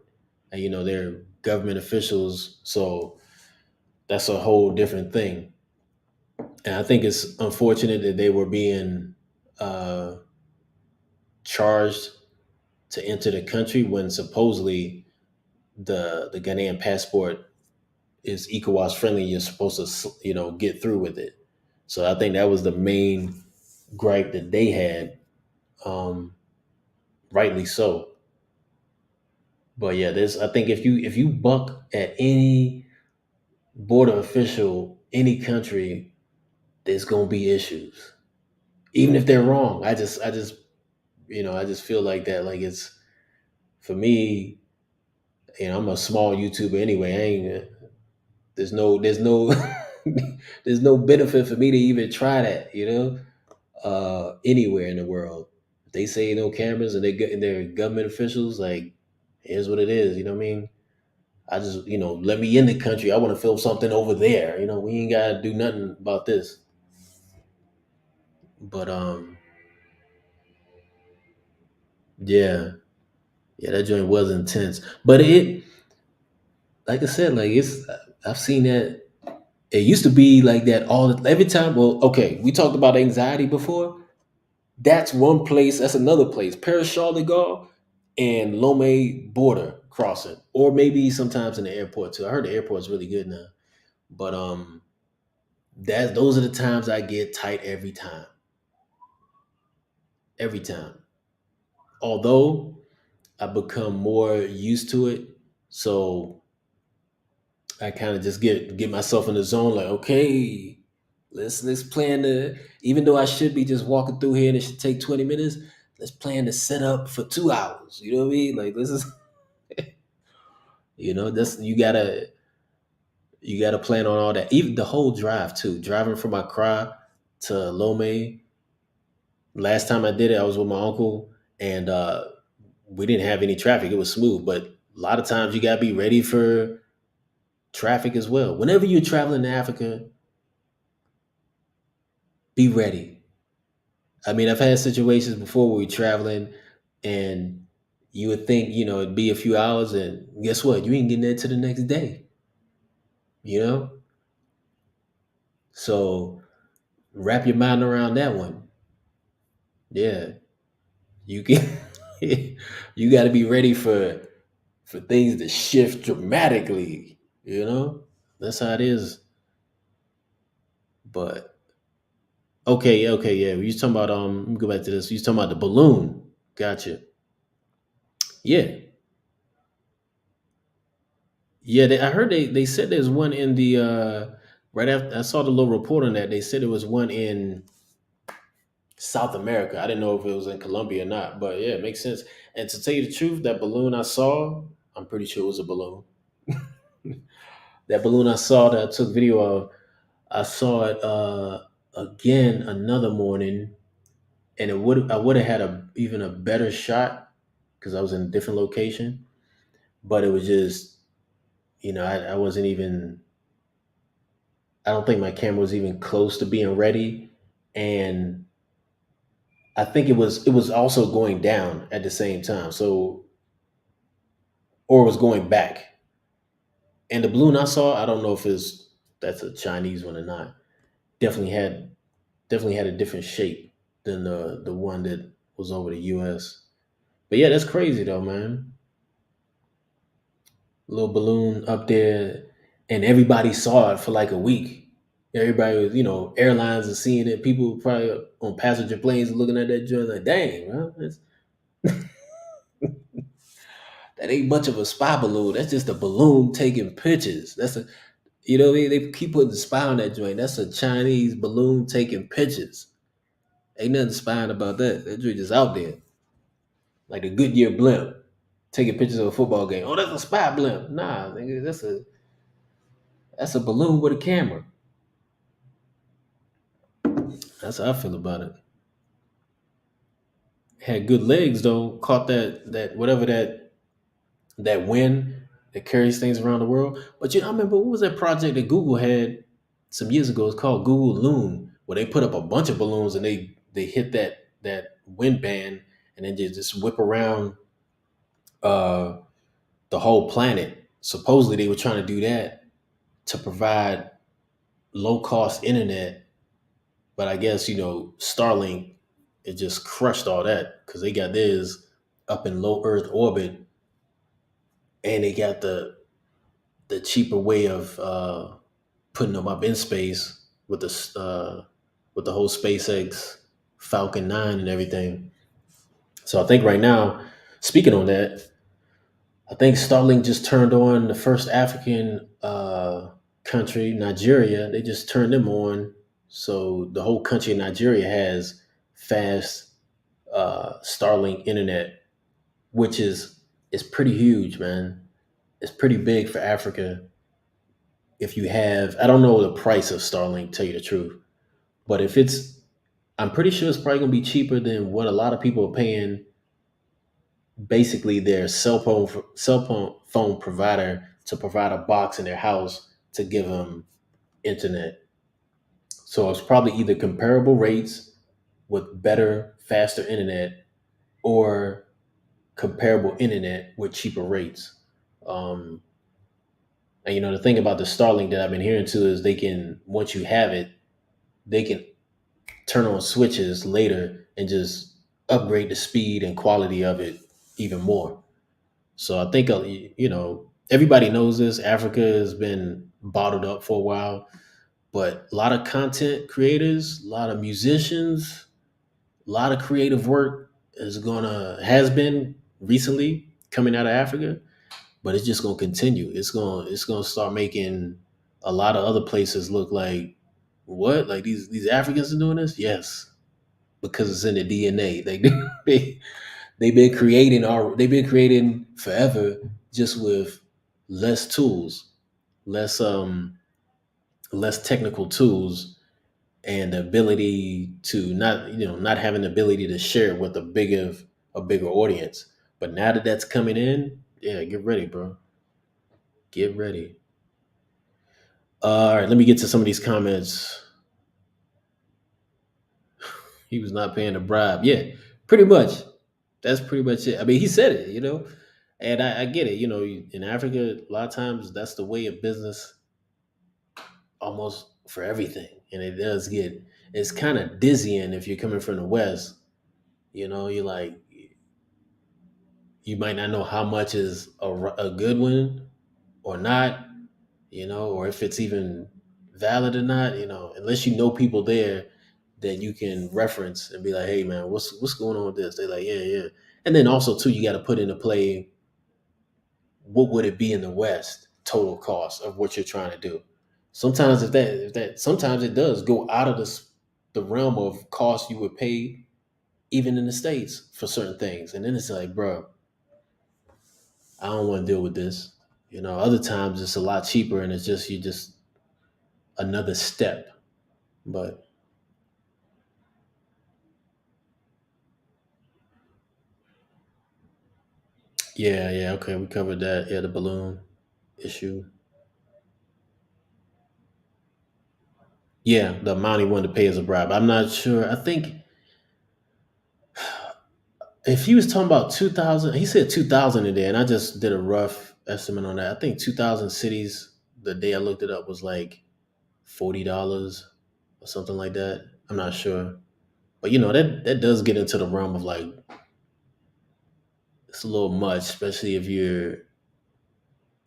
And they're government officials, so that's a whole different thing. And I think it's unfortunate that they were being uh, charged to enter the country when supposedly the Ghanaian passport is ECOWAS friendly. You're supposed to get through with it. So I think that was the main gripe that they had, um, rightly so. But yeah, there's I think if you buck at any border official, any country, there's gonna be issues, even if they're wrong. I just feel like that. Like it's for me. I'm a small YouTuber anyway. I ain't. There's no there's no benefit for me to even try that. Anywhere in the world, if they say no cameras and they're government officials. Like, here's what it is. You know what I mean? I just, let me in the country. I want to film something over there. We ain't gotta do nothing about this. But yeah, yeah, that joint was intense. But like I said, like I've seen that. It used to be like that every time. Well, okay, we talked about anxiety before. That's one place. That's another place. Paris Charles de Gaulle and Lome border crossing, or maybe sometimes in the airport too. I heard the airport's really good now. But those are the times I get tight every time. Every time. Although I've become more used to it, so I kind of just get myself in the zone. Like, okay, let's plan the. Even though I should be just walking through here and it should take 20 minutes, let's plan the setup for 2 hours. You know what I mean? Like, this is that's you gotta plan on all that. Even the whole drive too. Driving from Accra to Lome. Last time I did it, I was with my uncle, and we didn't have any traffic. It was smooth, but a lot of times you gotta be ready for traffic as well. Whenever you're traveling to Africa, be ready. I mean, I've had situations before where we're traveling, and you would think it'd be a few hours, and guess what? You ain't getting there till the next day. You know, so wrap your mind around that one. Yeah, you can. You got to be ready for things to shift dramatically. That's how it is. But okay, okay, yeah. We was talking about let me go back to this. We was talking about the balloon. Gotcha. Yeah, yeah. I heard they said there's one in the right after I saw the little report on that. They said there was one in South America. I didn't know if it was in Colombia or not, but yeah, it makes sense. And to tell you the truth, that balloon I saw, I'm pretty sure it was a balloon. That balloon I saw that I took video of, I saw it. again another morning, and I would have had a even a better shot because I was in a different location, but it was just I wasn't even, I don't think my camera was even close to being ready, and I think it was also going down at the same time, so or it was going back. And the balloon I saw, I don't know if it's that's a Chinese one or not. Definitely had definitely had a different shape than the one that was over the U.S. But yeah, that's crazy though, man. Little balloon up there, and everybody saw it for like a week. Everybody was, airlines are seeing it. People probably on passenger planes looking at that joint like, dang, bro, that ain't much of a spy balloon. That's just a balloon taking pictures. That's a, what I mean? They keep putting the spy on that joint. That's a Chinese balloon taking pictures. Ain't nothing spying about that. That joint just out there, like a Goodyear blimp, taking pictures of a football game. Oh, that's a spy blimp. Nah, nigga, that's a balloon with a camera. That's how I feel about it. Had good legs though. Caught that whatever that wind that carries things around the world. But I remember what was that project that Google had some years ago? It's called Google Loon, where they put up a bunch of balloons and they hit that wind band and then just whip around uh, the whole planet. Supposedly they were trying to do that to provide low cost internet, but I guess Starlink, it just crushed all that because they got theirs up in low Earth orbit, and they got the cheaper way of putting them up in space with the whole SpaceX Falcon 9 and everything. So I think right now, speaking on that, I think Starlink just turned on the first African country, Nigeria. They just turned them on, so the whole country of Nigeria has fast Starlink internet, which is pretty huge, man. It's pretty big for Africa. If you have, I don't know the price of Starlink, tell you the truth, but if it's, I'm pretty sure it's probably gonna be cheaper than what a lot of people are paying. Basically, their cell phone provider to provide a box in their house to give them internet. So it's probably either comparable rates with better, faster internet, or comparable internet with cheaper rates. Um, and the thing about the Starlink that I've been hearing too is they can, once you have it, they can turn on switches later and just upgrade the speed and quality of it even more. So I think everybody knows this. Africa has been bottled up for a while, but a lot of content creators, a lot of musicians, a lot of creative work has been recently coming out of Africa, but it's just gonna continue. It's gonna start making a lot of other places look like, what, like these Africans are doing this? Yes, because it's in the DNA. They they've been creating forever, just with less tools, less less technical tools, and the ability to not having the ability to share with a bigger audience. But now that that's coming in, yeah, get ready, bro. Get ready. All right, let me get to some of these comments. He was not paying a bribe. Yeah, pretty much. That's pretty much it. I mean, he said it. And I get it. In Africa, a lot of times that's the way of business almost for everything. And it's kind of dizzying if you're coming from the West. You're like, you might not know how much is a good one or not, or if it's even valid or not, unless you know people there that you can reference and be like, hey man, what's going on with this? They're like, yeah, yeah. And then also too, you got to put into play, what would it be in the West total cost of what you're trying to do. Sometimes if that sometimes it does go out of the realm of cost you would pay even in the States for certain things. And then it's like, bro, I don't want to deal with this. Other times it's a lot cheaper and it's just, you just another step. But Yeah, yeah, okay, we covered that. Yeah, the balloon issue. Yeah, the amount he wanted to pay as a bribe. I'm not sure. I think if he was talking about 2,000, he said 2,000 a day, and I just did a rough estimate on that. I think 2,000 cities, the day I looked it up, was like $40 or something like that. I'm not sure. But that does get into the realm of like it's a little much, especially if you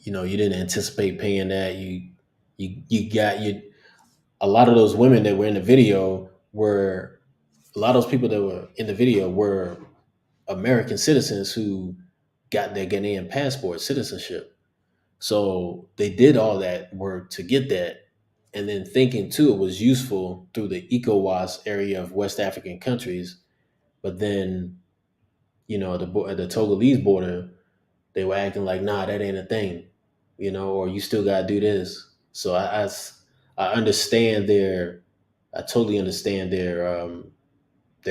didn't anticipate paying that. You got you a lot of those women that were in the video were a lot of those people that were in the video were American citizens who got their Ghanaian passport citizenship. So they did all that work to get that, and then thinking too it was useful through the ECOWAS area of West African countries. But then at the Togolese border, they were acting like, nah, that ain't a thing, or you still gotta do this. So I understand I totally understand their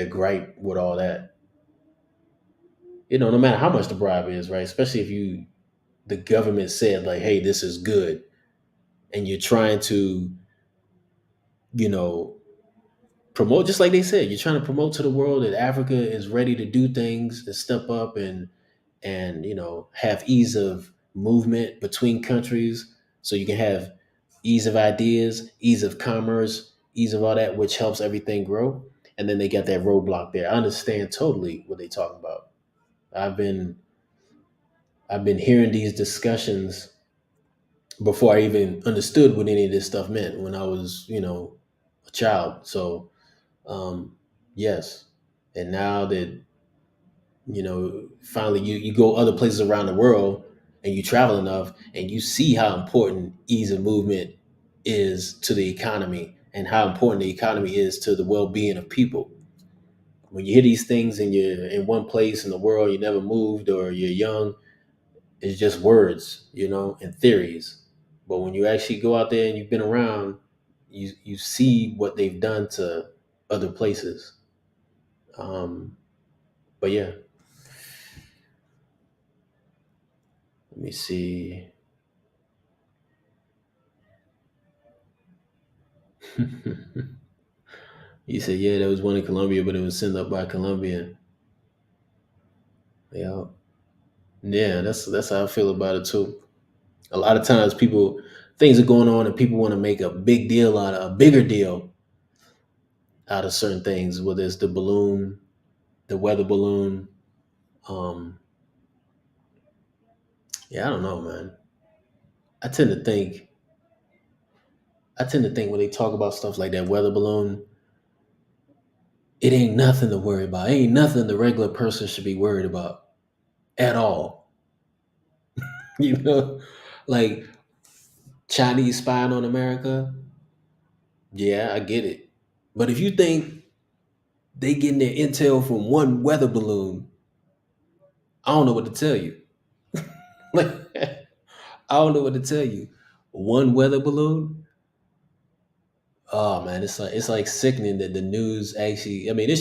gripe with all that. No matter how much the bribe is, right? Especially if the government said like, hey, this is good, and you're trying to, you know, promote, just like they said, you're trying to promote to the world that Africa is ready to do things and step up and have ease of movement between countries, so you can have ease of ideas, ease of commerce, ease of all that, which helps everything grow. And then they got that roadblock there. I understand totally what they talking about. I've been hearing these discussions before I even understood what any of this stuff meant when I was a child. So yes, and now that finally you go other places around the world and you travel enough and you see how important ease of movement is to the economy and how important the economy is to the well-being of people. When you hear these things and you're in one place in the world, you never moved or you're young, it's just words, and theories. But when you actually go out there and you've been around, you see what they've done to other places. But yeah, let me see. You said, yeah, there was one in Colombia, but it was sent up by Colombia. Yeah, yeah, that's how I feel about it too. A lot of times, things are going on, and people want to make a big deal out of a bigger deal out of certain things, whether it's the balloon, the weather balloon. Um, yeah, I don't know, man. I tend to think, when they talk about stuff like that weather balloon, it ain't nothing to worry about. It ain't nothing the regular person should be worried about at all. You know, like Chinese spying on America. Yeah, I get it. But if you think they getting their intel from one weather balloon, I don't know what to tell you. Like, I don't know what to tell you. One weather balloon? Oh man, it's like sickening that the news actually. I mean,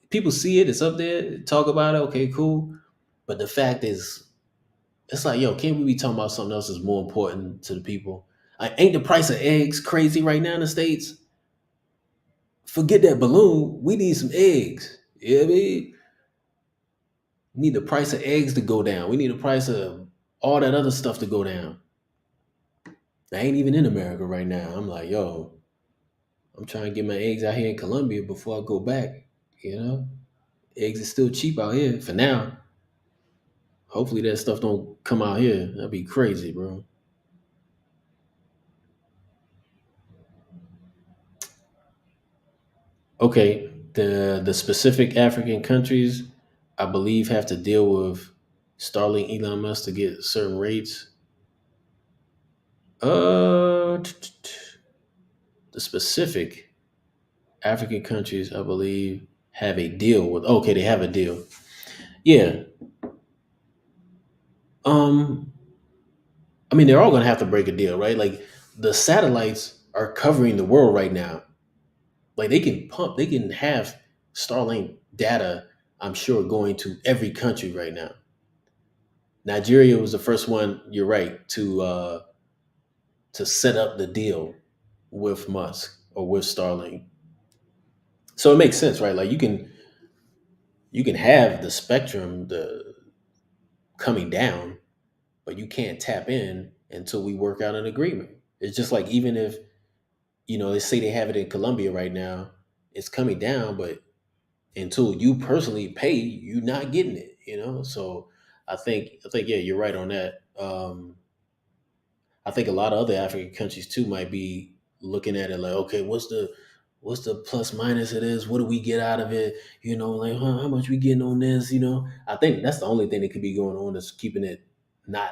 people see it. It's up there. Talk about it. Okay, cool. But the fact is, it's like, yo, can't we be talking about something else that's more important to the people? Ain't the price of eggs crazy right now in the states? Forget that balloon. We need some eggs. You know what I mean? We need the price of eggs to go down. We need the price of all that other stuff to go down. I ain't even in America right now. I'm like, yo, I'm trying to get my eggs out here in Colombia before I go back. You know, eggs is still cheap out here for now. Hopefully that stuff don't come out here. That'd be crazy, bro. Okay, the specific African countries, I believe, have to deal with Starlink Elon Musk to get certain rates. The specific African countries, I believe, have a deal with. Okay, they have a deal. Yeah. Um. I mean, they're all going to have to break a deal, right? Like the satellites are covering the world right now. Like they can have Starlink data. I'm sure going to every country right now. Nigeria was the first one. You're right to set up the deal with Musk or with Starlink. So it makes sense, right? Like you can have the spectrum the coming down, but you can't tap in until we work out an agreement. It's just like even if they say they have it in Colombia right now, it's coming down, but until you personally pay, you're not getting it. So I think yeah, you're right on that. I think a lot of other African countries too might be looking at it like, okay, what's the plus minus of this? What do we get out of it? Like how much we getting on this? I think that's the only thing that could be going on is keeping it not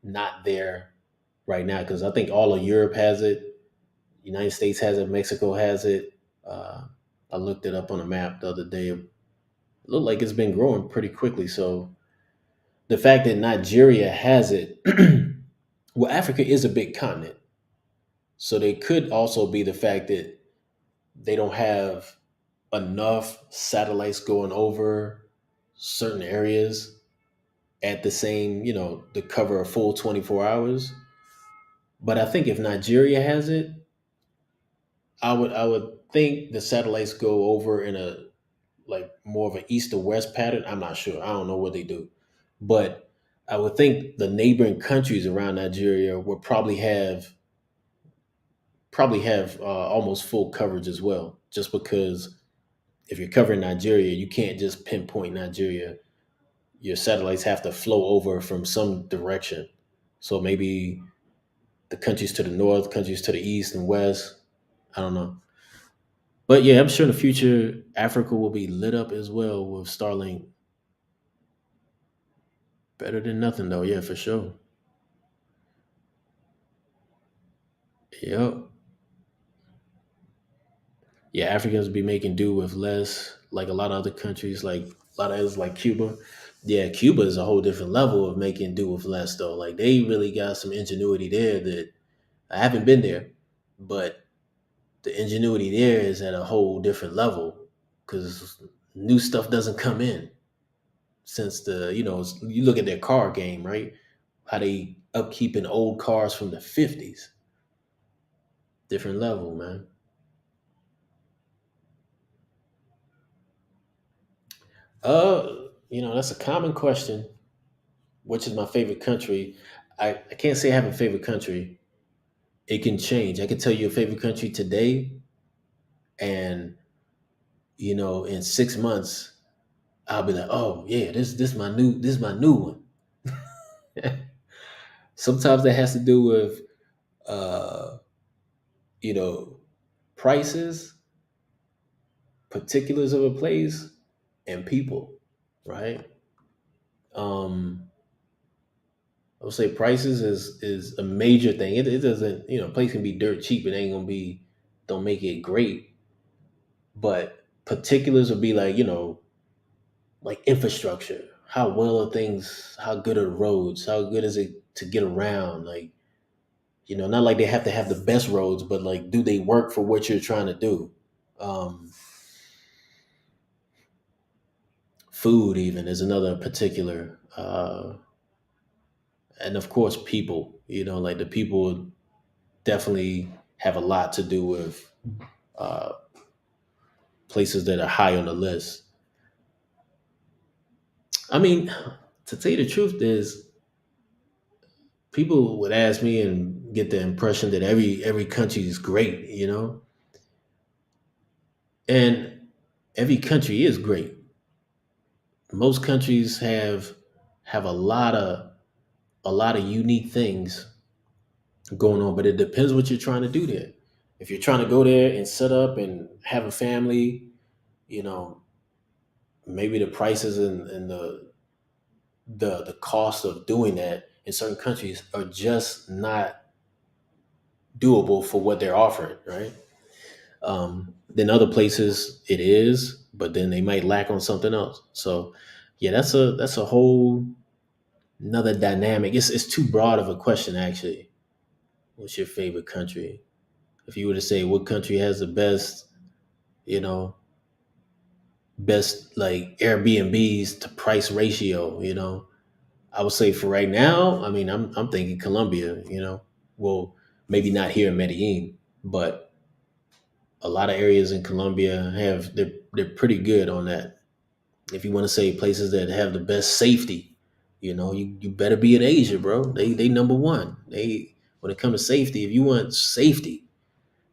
not there right now because I think all of Europe has it, United States has it, Mexico has it. Uh, I looked it up on a map the other day. It looked like it's been growing pretty quickly. So the fact that Nigeria has it, well, Africa is a big continent. So they could also be the fact that they don't have enough satellites going over certain areas at the same, to cover a full 24 hours. But I think if Nigeria has it, I would think the satellites go over in a like more of an east to west pattern. I'm not sure. I don't know what they do. But I would think the neighboring countries around Nigeria would probably have almost full coverage as well. Just because if you're covering Nigeria, you can't just pinpoint Nigeria. Your satellites have to flow over from some direction. So maybe the countries to the north, countries to the east and west. I don't know. But yeah, I'm sure in the future Africa will be lit up as well with Starlink. Better than nothing though, yeah, for sure. Yep. Yeah, Africans be making do with less, like a lot of other countries, like a lot of others, like Cuba. Yeah, Cuba is a whole different level of making do with less, though. Like they really got some ingenuity there that I haven't been there, but the ingenuity there is at a whole different level because new stuff doesn't come in since you look at their car game, right? How they upkeeping old cars from the 50s, different level, man. That's a common question. Which is my favorite country? I can't say I have a favorite country. It can change. I can tell you a favorite country today, and in 6 months, I'll be like, oh yeah, this is my new one. Sometimes that has to do with uh, you know, prices, particulars of a place, and people, right? Um, I would say prices is a major thing. It doesn't, a place can be dirt cheap. It ain't gonna be, don't make it great. But particulars would be like, like infrastructure. How well are things? How good are the roads? How good is it to get around? Like, not like they have to have the best roads, but like, do they work for what you're trying to do? Um, Food even is another particular, and of course, people. Like the people definitely have a lot to do with uh, places that are high on the list. I mean, to tell you the truth is people would ask me and get the impression that every country is great, and every country is great. Most countries have a lot of unique things going on, but it depends what you're trying to do there. If you're trying to go there and set up and have a family, you know, maybe the prices and the cost of doing that in certain countries are just not doable for what they're offering, right? Then other places it is, but then they might lack on something else. So yeah, that's a whole another dynamic. It's too broad of a question actually. What's your favorite country? If you were to say what country has the you know, best like Airbnbs to price ratio, I would say for right now, I mean, I'm thinking Colombia. You know, well, maybe not here in Medellin, but a lot of areas in Colombia have they're pretty good on that. If you want to say places that have the best safety, you know, you better be in Asia, bro. They number one. They when it comes to safety, if you want safety,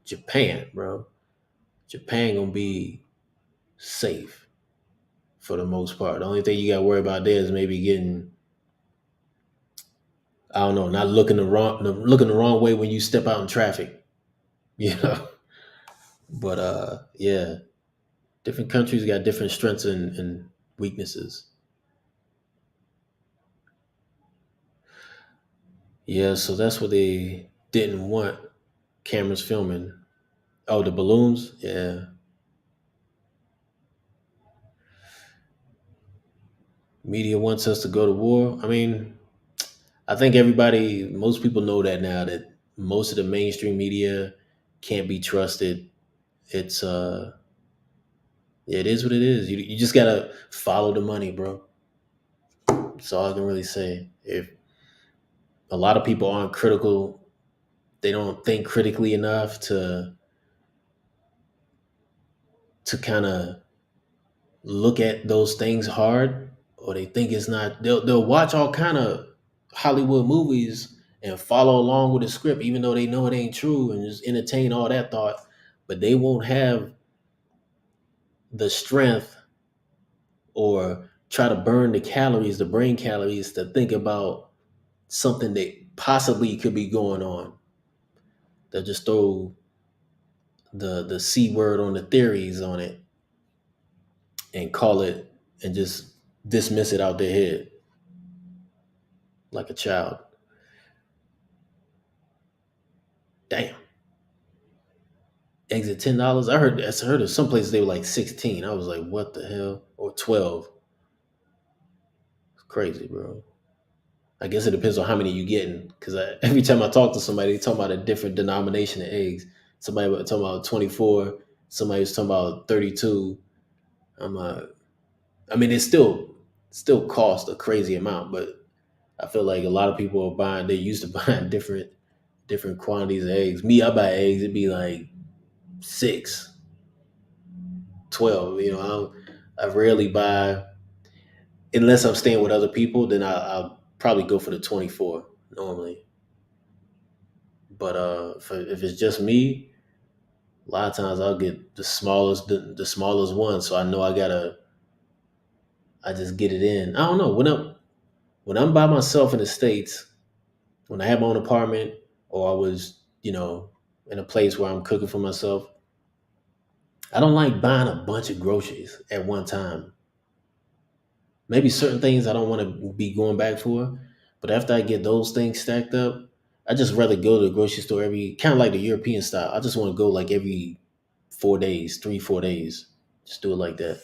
Japan, bro. Japan gonna be safe for the most part. The only thing you got to worry about there is maybe getting, I don't know, not looking the wrong way when you step out in traffic. You know, but yeah, different countries got different strengths and weaknesses. Yeah, so that's what they didn't want cameras filming. Oh, the balloons. Yeah, media wants us to go to war. I mean, I think most people know that now that most of the mainstream media can't be trusted. It's it is what it is. You just gotta follow the money, bro. That's all I can really say. If a lot of people aren't critical, they don't think critically enough to kind of look at those things hard, or they think it's not. They'll watch all kind of Hollywood movies and follow along with the script, even though they know it ain't true, and just entertain all that thought. But they won't have the strength or try to burn the calories, the brain calories, to think about something that possibly could be going on. They'll just throw the C word on the theories on it and call it and just dismiss it out their head like a child. Damn. Exit $10. I heard of some places they were like 16. I was like, what the hell? Or 12. It's crazy, bro. I guess it depends on how many you getting. Because every time I talk to somebody, they talk about a different denomination of eggs. Somebody was talking about 24. Somebody was talking about 32. I'm I mean, it still cost a crazy amount, but I feel like a lot of people are buying. They used to buying different quantities of eggs. Me, I buy eggs. It'd be like 6, 12. You know, I rarely buy unless I'm staying with other people. Then I'll probably go for the 24 normally. But if it's just me, a lot of times I'll get the smallest one, so I know I just get it in. I don't know when I'm by myself in the states, when I have my own apartment, or I was in a place where I'm cooking for myself. I don't like buying a bunch of groceries at one time. Maybe certain things I don't want to be going back for, but after I get those things stacked up, I just rather go to the grocery store every kind of like the European style. I just want to go like every 4 days, 3, 4 days. Just do it like that.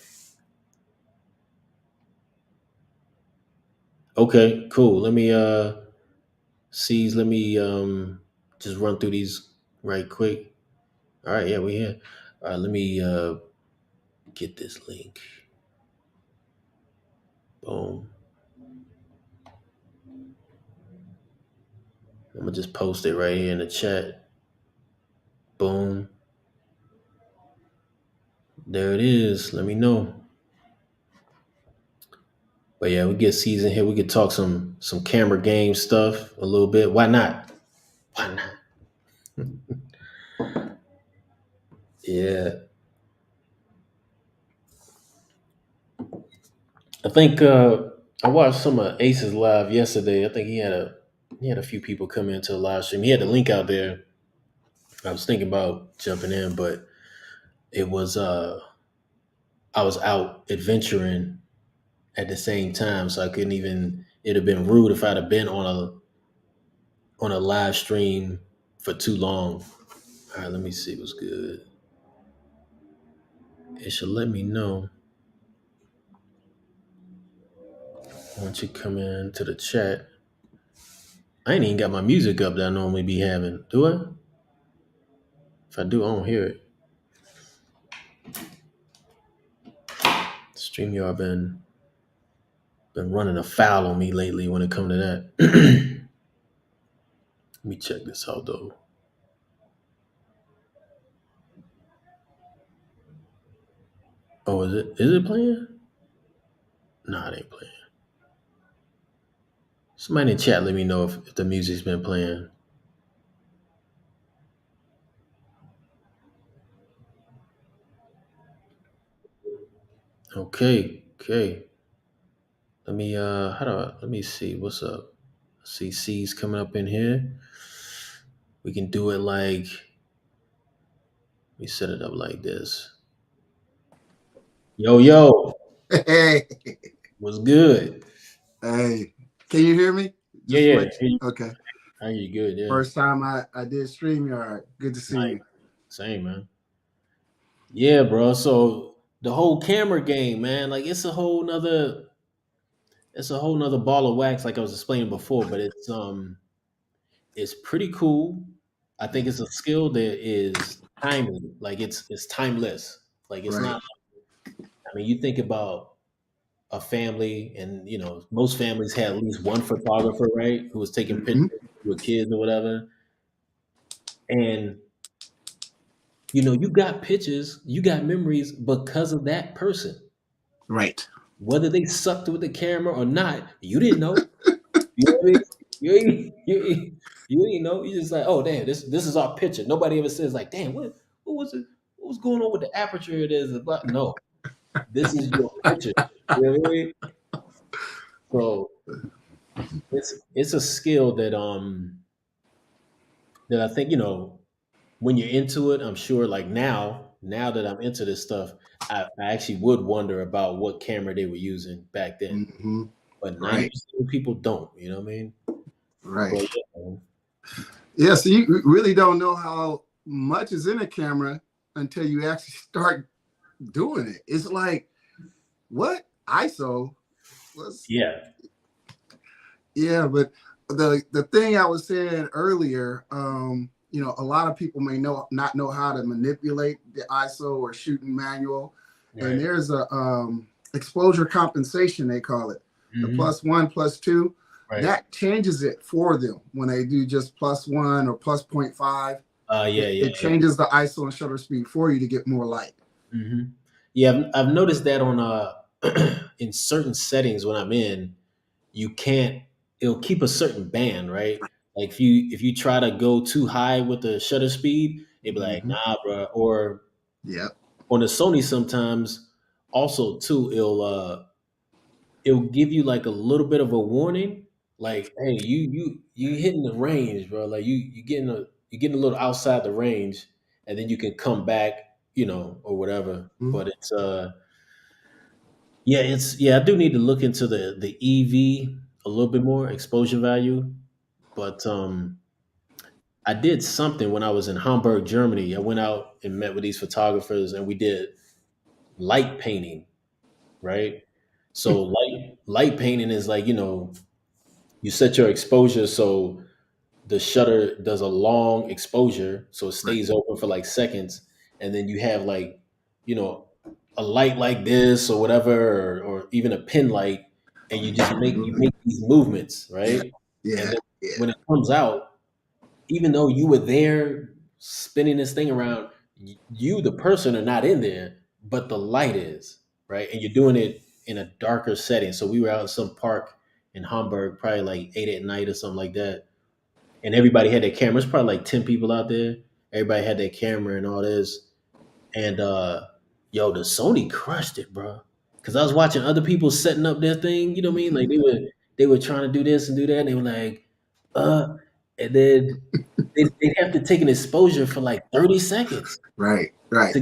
Okay, cool. Let me just run through these right quick. All right, yeah, we here. All right, let me get this link. Boom. I'm gonna just post it right here in the chat. Boom. There it is. Let me know. But yeah, we get season here. We could talk some camera game stuff a little bit. Why not? Why not? Yeah. I think I watched some of Ace's live yesterday. I think he had a few people come into the live stream. He had the link out there. I was thinking about jumping in, but it was I was out adventuring at the same time, so I couldn't even. It'd have been rude if I'd have been on a live stream for too long. All right, let me see what's good. It should let me know once you come into the chat. I ain't even got my music up that I normally be having. Do I? If I do, I don't hear it. StreamYard been been running afoul on me lately when it comes to that. Let me check this out though. Oh, is it? Is it playing? Nah, it ain't playing. Somebody in chat, let me know if the music's been playing. Okay, okay. Let me see what's up. See C's coming up in here. We can do it like we set it up like this. Yo, yo, Hey, what's good? hey, can you hear me? Yeah, Just yeah. let okay. Are you good? Yeah. First time I did StreamYard. Good to see Nice. you. Same, man. Yeah, bro. So the whole camera game, man, like it's a whole nother ball of wax, like I was explaining before, but it's pretty cool. I think it's a skill that is timely, like it's timeless. Like it's Right. not. I mean, you think about a family, and most families had at least one photographer, right, who was taking Hmm. pictures with kids or whatever. And you got pictures, you got memories because of that person. Right. Whether they sucked with the camera or not, you didn't know. You know what I mean? You ain't know. You just like, oh damn, this is our picture. Nobody ever says like, damn, what was it? What was going on with the aperture? It is about no. This is your picture. You know what I mean? So it's a skill that I think when you're into it. I'm sure like now that I'm into this stuff, I actually would wonder about what camera they were using back then. Hmm. But Right. 90% of people don't. You know what I mean? Right. But yeah, man. Yeah. So you really don't know how much is in a camera until you actually start doing it. It's like what ISO was. Yeah. Yeah, but the thing I was saying earlier, a lot of people may not know how to manipulate the ISO or shooting manual, and Right. there's a exposure compensation they call it, the Hmm. +1, +2. Right. That changes it for them when they do just +1 or plus 0.5. Yeah, yeah, It yeah. changes the ISO and shutter speed for you to get more light. Hmm. Yeah, I've noticed that on in certain settings when I'm in, you can't. It'll keep a certain band, right? Like if you try to go too high with the shutter speed, it'd be like, Hmm. nah, bro. Or Yep. on the Sony sometimes also too, it'll give you like a little bit of a warning, like, hey, you hitting the range, bro. Like you getting a little outside the range, and then you can come back, or whatever. Mhm. But yeah, I do need to look into the EV a little bit more, exposure value. But I did something when I was in Hamburg, Germany. I went out and met with these photographers, and we did light painting, right? So light painting is like, you set your exposure so the shutter does a long exposure, so it Right. stays open for like seconds, and then you have like, you know, a light like this or whatever, or even a pin light, and you make these movements, Yeah. right? And Yeah. then Yeah. when it comes out, even though you were there spinning this thing around, you, the person, are not in there, but the light is, right? And you're doing it in a darker setting. So we were out in some park in Hamburg, probably like 8 at night or something like that. And everybody had their cameras, probably like 10 people out there. Everybody had their camera and all this. And yo, the Sony crushed it, bro. Cause I was watching other people setting up their thing, you know what I mean? Like Mhm. they were trying to do this and do that, and they were like, and then they have to take an exposure for like 30 seconds Right. Right. to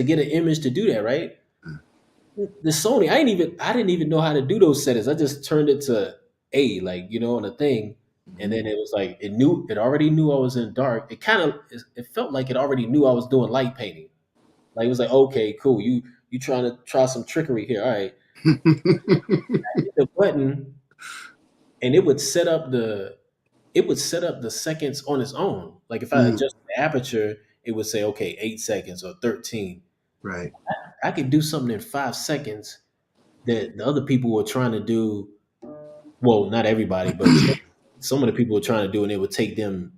get an image to do that, right? The Sony, I didn't even know how to do those settings. I just turned it to A, like, on a thing, and Mhm. then it was like it already knew I was in dark. It felt like it already knew I was doing light painting. Like it was like, okay, cool. You trying to try some trickery here. All right. Hit the button, and it would set up the seconds on its own. Like if I Mm, adjust the aperture, it would say, okay, 8 seconds or 13. right. I could do something in 5 seconds that the other people were trying to do. Well, not everybody, but some of the people were trying to do, and it would take them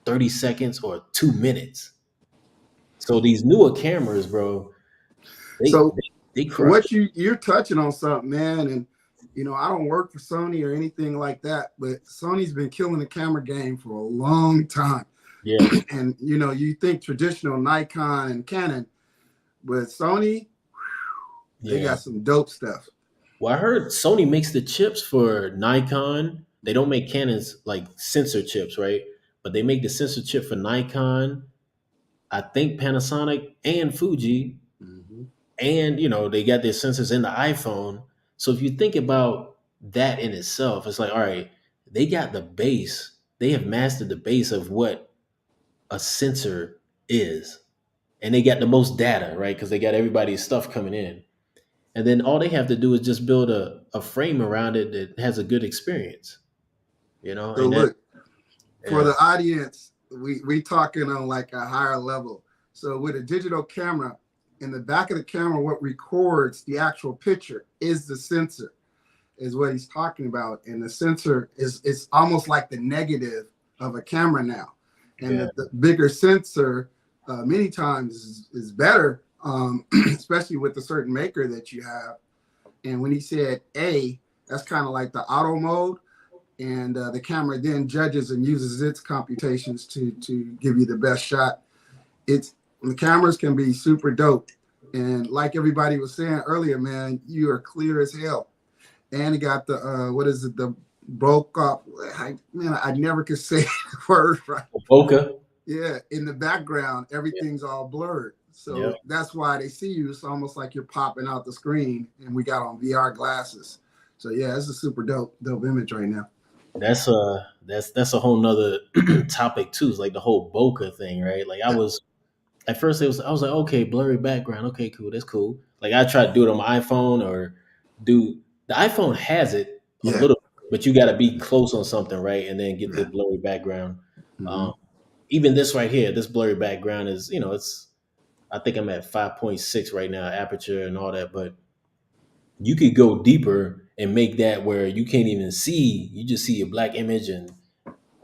30 seconds or 2 minutes. So these newer cameras, bro, they So they, they crush. what you're touching on something, man, and I don't work for Sony or anything like that, but Sony's been killing the camera game for a long time. Yeah, And you think traditional Nikon and Canon, but Sony, they yeah. got some dope stuff. Well, I heard Sony makes the chips for Nikon. They don't make Canon's like sensor chips, right? But they make the sensor chip for Nikon, I think Panasonic and Fuji, Mm-hmm. and they got their sensors in the iPhone. So if you think about that in itself, it's like, all right, they got the base. They have mastered the base of what a sensor is, and they got the most data, right? Because they got everybody's stuff coming in. And then all they have to do is just build a frame around it that has a good experience, So and that, look, for yeah, the audience, we talking on like a higher level. So with a digital camera, in the back of the camera, what records the actual picture is the sensor, is what he's talking about. And the sensor is it's almost like the negative of a camera now. And yeah, the bigger sensor many times is better, especially with the certain maker that you have. And when he said A, that's kind of like the auto mode. And the camera then judges and uses its computations to give you the best shot. The cameras can be super dope. And like everybody was saying earlier, man, you are clear as hell. And it got the what is it? The broke up. I never could say the word right. Boca, Yeah, in the background, yeah, everything's all blurred. yeah. So that's why they see you. It's almost like you're popping out the screen, and we got on VR glasses. So yeah, it's a super dope image right now. That's a whole nother topic too. It's like the whole bokeh thing, right? Like I Yeah, was at first, I was like, okay, blurry background, okay, cool, that's cool. Like I tried to do it on my iPhone or do the iPhone has it a yeah, little, but you got to be close on something, right? And then get the yeah. blurry background. Mm-hmm. Um, Even this right here, this blurry background is, it's I think I'm at 5.6 right now, aperture and all that, but you could go deeper and make that where you can't even see, you just see a black image. And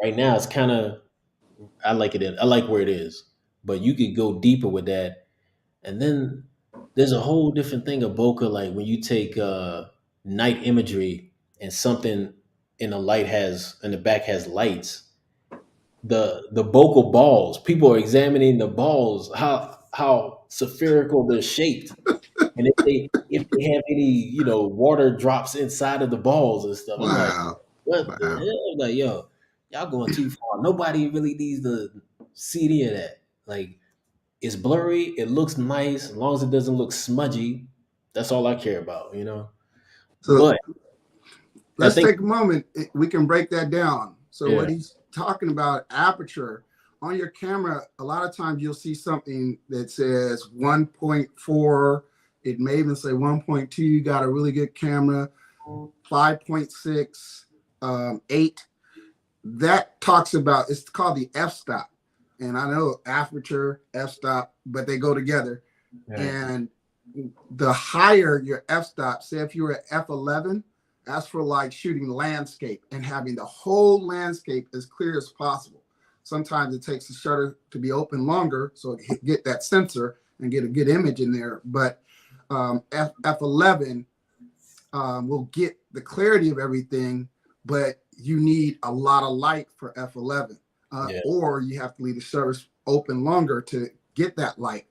right now it's kind of, I like it. I like where it is, but you could go deeper with that. And then there's a whole different thing of bokeh, like when you take night imagery and something in the back has lights. The bokeh balls, people are examining the balls, how spherical they're shaped, and if they have any water drops inside of the balls and stuff. I'm like, Wow, what the wow. hell? I'm like, yo, y'all going too far. Nobody really needs to see any of that. Like, it's blurry. It looks nice as long as it doesn't look smudgy. That's all I care about. So But I let's think, take a moment. We can break that down. So yeah, what he's talking about, aperture on your camera, a lot of times you'll see something that says 1.4. It may even say 1.2. You got a really good camera. 5.6, 8. That talks about, it's called the f-stop. And I know aperture, f-stop, but they go together. right, And the higher your f-stop, say if you're at f11, that's for like shooting landscape and having the whole landscape as clear as possible. Sometimes it takes the shutter to be open longer so it get that sensor and get a good image in there. But f11 will get the clarity of everything, but you need a lot of light for f11, yeah, or you have to leave the shutters open longer to get that light.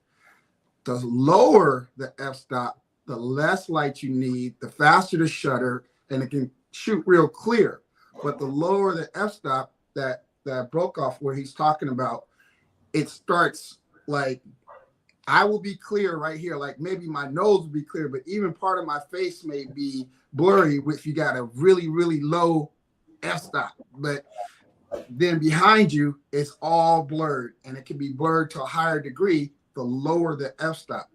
The lower the f-stop, the less light you need, the faster the shutter, and it can shoot real clear. But the lower the f-stop, that Brokaw where he's talking about, it starts like, I will be clear right here, like maybe my nose will be clear, but even part of my face may be blurry if you got a really, really low f-stop. But then behind you, it's all blurred, and it can be blurred to a higher degree the lower the f-stop.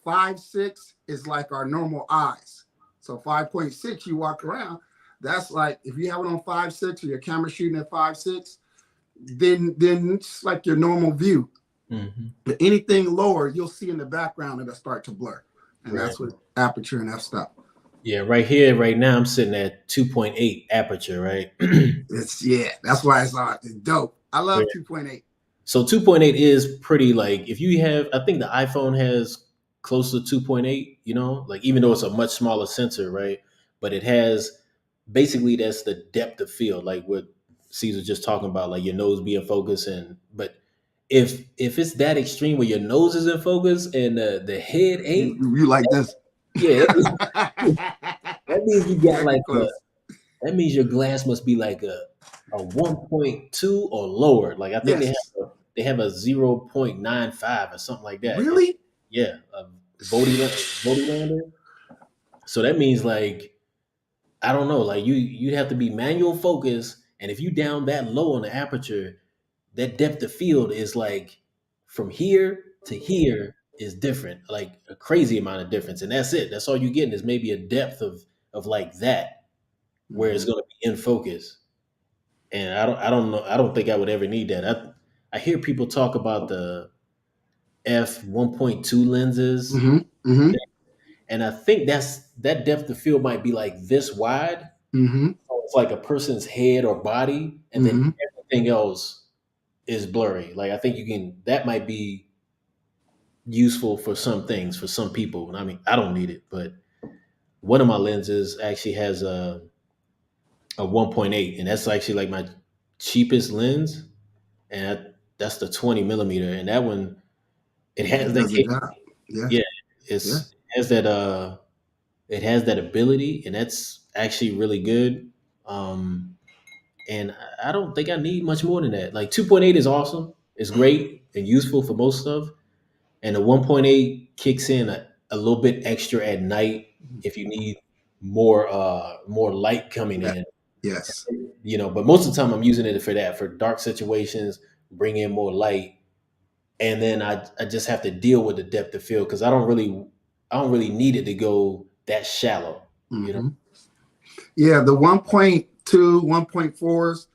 5.6 is like our normal eyes. So 5.6, you walk around, that's like, if you have it on 5.6 or your camera shooting at 5.6, then it's like your normal view. hmm, But anything lower, you'll see in the background it'll start to blur. And right. that's what aperture and f-stop. Yeah, right here, right now, I'm sitting at 2.8 aperture, right? That's why it's dope. I Yeah. love 2.8. So 2.8 is pretty like if you have, I think the iPhone has close to 2.8, like even though it's a much smaller sensor, right? But it has basically that's the depth of field, like what Caesar just talking about, like your nose being focused but if it's that extreme where your nose is in focus and the head ain't, You like this? yeah, that means you got Yeah, like get close. that means your glass must be like a 1.2 or lower. Like I think Yes. they have a 0.95 or something like that. Really? Yeah, a Vody lander. So that means like I don't know, like you'd have to be manual focus, and if you down that low on the aperture, that depth of field is like from here to here is different, like a crazy amount of difference, and that's it. That's all you're getting is maybe a depth of like that where it's Mhm. going to be in focus. And I don't know. I don't think I would ever need that. I hear people talk about the f 1.2 lenses, Mhm. Mhm. and I think that depth of field might be like this wide. Mhm. So it's like a person's head or body, and then Mhm. everything else is blurry. Like I think that might be useful for some things for some people. I mean, I don't need it, but one of my lenses actually has a 1.8, and that's actually like my cheapest lens, and that's the 20 millimeter, and that one it has It that does the job. Yeah. yeah, Yeah. it has that ability, and that's actually really good. And I don't think I need much more than that. Like 2.8 is awesome, it's great and useful for most stuff, and the 1.8 kicks in a little bit extra at night if you need more light coming Yeah. in. Yes. But most of the time I'm using it for that, for dark situations, bring in more light, and then I just have to deal with the depth of field because I don't really need it to go that shallow. You know. Mhm. Yeah, the 1.2, 1.4s,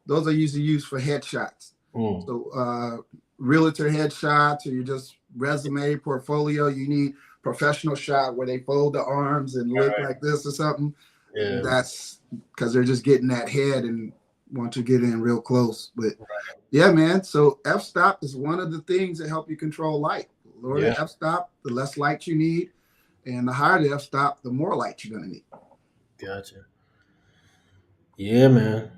those are usually used for headshots. Mm. So realtor headshots, or you just resume portfolio, you need professional shot where they fold the arms and look like this or something. Yeah. That's because they're just getting that head and want to get in real close. But yeah, man. So f-stop is one of the things that help you control light. The lower Yeah. the f-stop, the less light you need, and the higher the f-stop, the more light you're going to need. Gotcha. Yeah, man.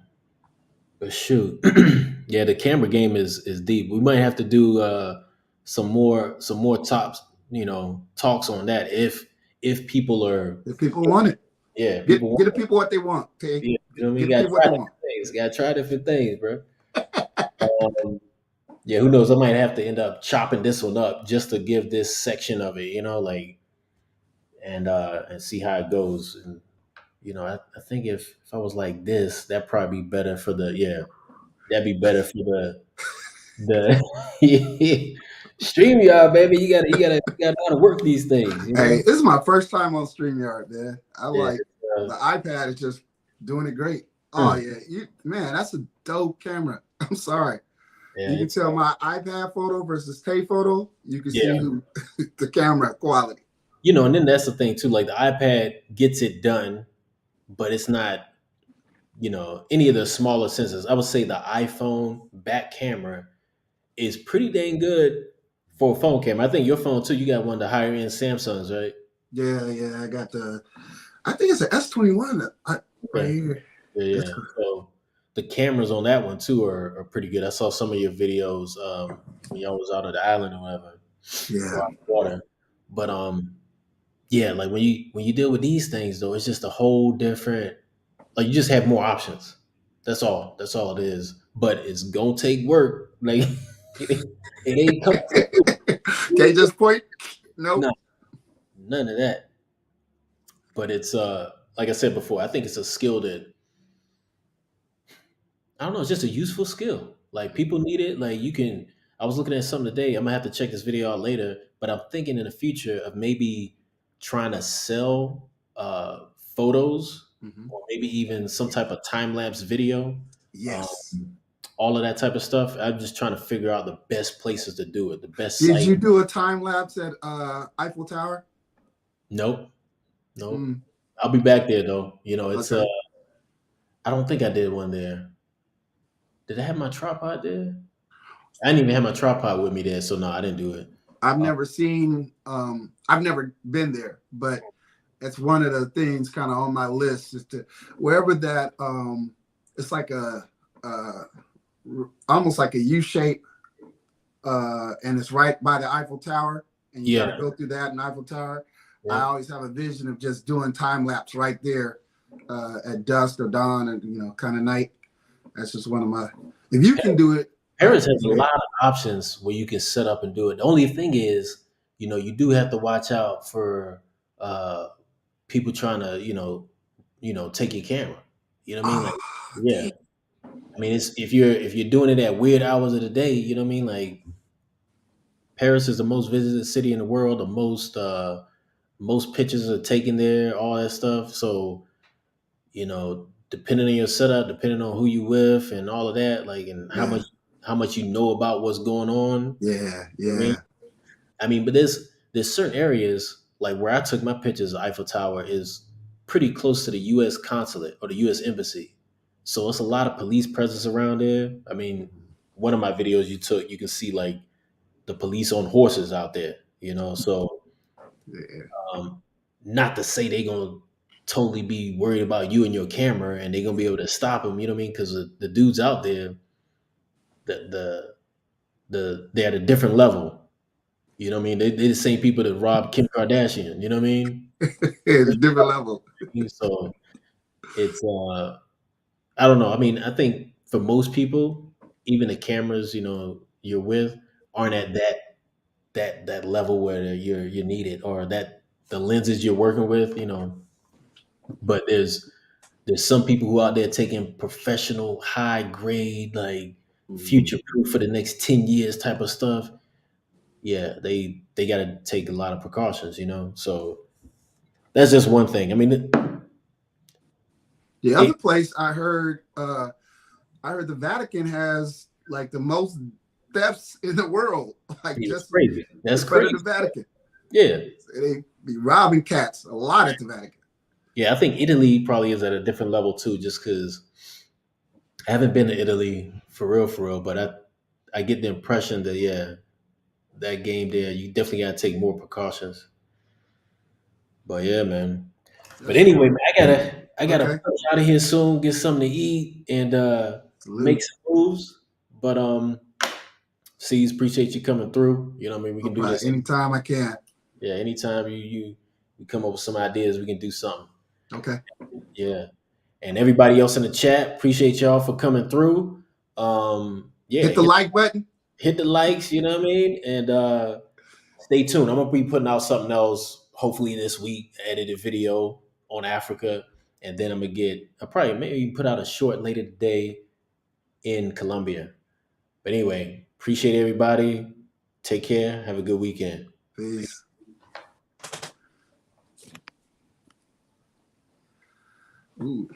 But shoot, yeah, the camera game is deep. We might have to do some more tops, talks on that if people are, If people want it, yeah, get people want get the people what they want. Okay, it. You know what I mean? get the Got to people what try they want. different things. Got to try different things, bro. Um, yeah, who knows? I might have to end up chopping this one up just to give this section of it, like and see how it goes. And I think if I was like this, that'd probably be better for that'd be better for the StreamYard, baby. You gotta know how to work these things, Hey, this is my first time on StreamYard, man. I Yeah. like the iPad is just doing it great. Oh Mm, yeah, man, that's a dope camera. I'm sorry. yeah, You can it's tell my iPad photo versus Tay photo. You can yeah. see the camera quality. And then that's the thing too. Like the iPad gets it done, but it's not, any of the smaller sensors. I would say the iPhone back camera is pretty dang good for a phone camera. I think your phone too. You got one of the higher end Samsungs, right? Yeah, yeah. I got I think it's an S21 right Okay. here. Yeah, That's yeah. So the cameras on that one too are pretty good. I saw some of your videos when y'all was out on the island or whatever, or yeah. out on the water. But yeah, like when you deal with these things though, it's just a whole different. Like you just have more options. That's all. That's all it is. But it's gonna take work. Like it ain't come. Can't just point. No, Nope. none of that. But it's like I said before, I think it's a skill that I don't know. It's just a useful skill. Like people need it. Like you can. I was looking at something today. I'm gonna have to check this video out later. But I'm thinking in the future of maybe trying to sell photos Mhm. or maybe even some type of time lapse video. Um, Yes. all of that type of stuff. I'm just trying to figure out the best places to do it, the best Did site. you do a time lapse at Eiffel Tower? Nope, nope. I'll be back there though. You know, it's Okay. I don't think I did one there. Did I have my tripod there? I didn't even have my tripod with me there, so no, I didn't do it. I've Uh, never seen, I've never been there, but it's one of the things kind of on my list is to wherever that, it's like uh, almost like a U shape, and it's right by the Eiffel Tower, and you got to yeah, go through that in Eiffel Tower. I yeah. always have a vision of just doing time lapse right there at dusk or dawn, and kind of night. That's just one of my. If you can do it, that Paris would be has a great. lot of options where you can set up and do it. The only thing is, you do have to watch out for uh, people trying to, take your camera. You know what I mean? Ah, Like, yeah. I mean, it's if you're doing it at weird hours of the day, you know what I mean? Like, Paris is the most visited city in the world. The most pictures are taken there, all that stuff. So, depending on your setup, depending on who you with, and all of that, like, and how yeah, much you know about what's going on. yeah, You know what I mean? yeah. But there's certain areas like where I took my pictures of Eiffel Tower is pretty close to the U.S. consulate or the U.S. embassy, so it's a lot of police presence around there. I mean, one of my videos you can see like the police on horses out there. So Yeah. um, not to say they're gonna totally be worried about you and your camera and they're gonna be able to stop them. You know what I mean? Because the dudes out there, they're at a different level. You know what I mean? They the same people that robbed Kim Kardashian. You know what I mean? It's a different level. So it's I don't know. I mean, I think for most people, even the cameras you're with aren't at that level where you're needed or that the lenses you're working with. But there's some people who out there taking professional, high grade, like future proof for the next 10 years type of stuff. Yeah, they got to take a lot of precautions. So that's just one thing. I mean, The other it, place I heard the Vatican has like the most thefts in the world, like it's just crazy. That's in front of crazy. the Vatican. Yeah, They be robbing cats a lot at the Vatican. yeah. I think Italy probably is at a different level too, just because I haven't been to Italy for real. But I get the impression that yeah, that game there, you definitely got to take more precautions. But yeah, man. But That's anyway, true. man, I gotta Okay. push out of here soon, get something to eat, and make Salute. some moves. But C's, appreciate you coming through. You know what I mean? We No can do problem. this. Anytime I can. Yeah, anytime you come up with some ideas, we can do something. Okay. Yeah. And everybody else in the chat, appreciate y'all for coming through. Yeah, Hit the like button. hit the likes, you know what I mean? And stay tuned. I'm gonna be putting out something else hopefully this week, edited video on Africa. And then I'll probably maybe put out a short later today in Colombia. But anyway, appreciate everybody. Take care. Have a good weekend. Peace. Ooh.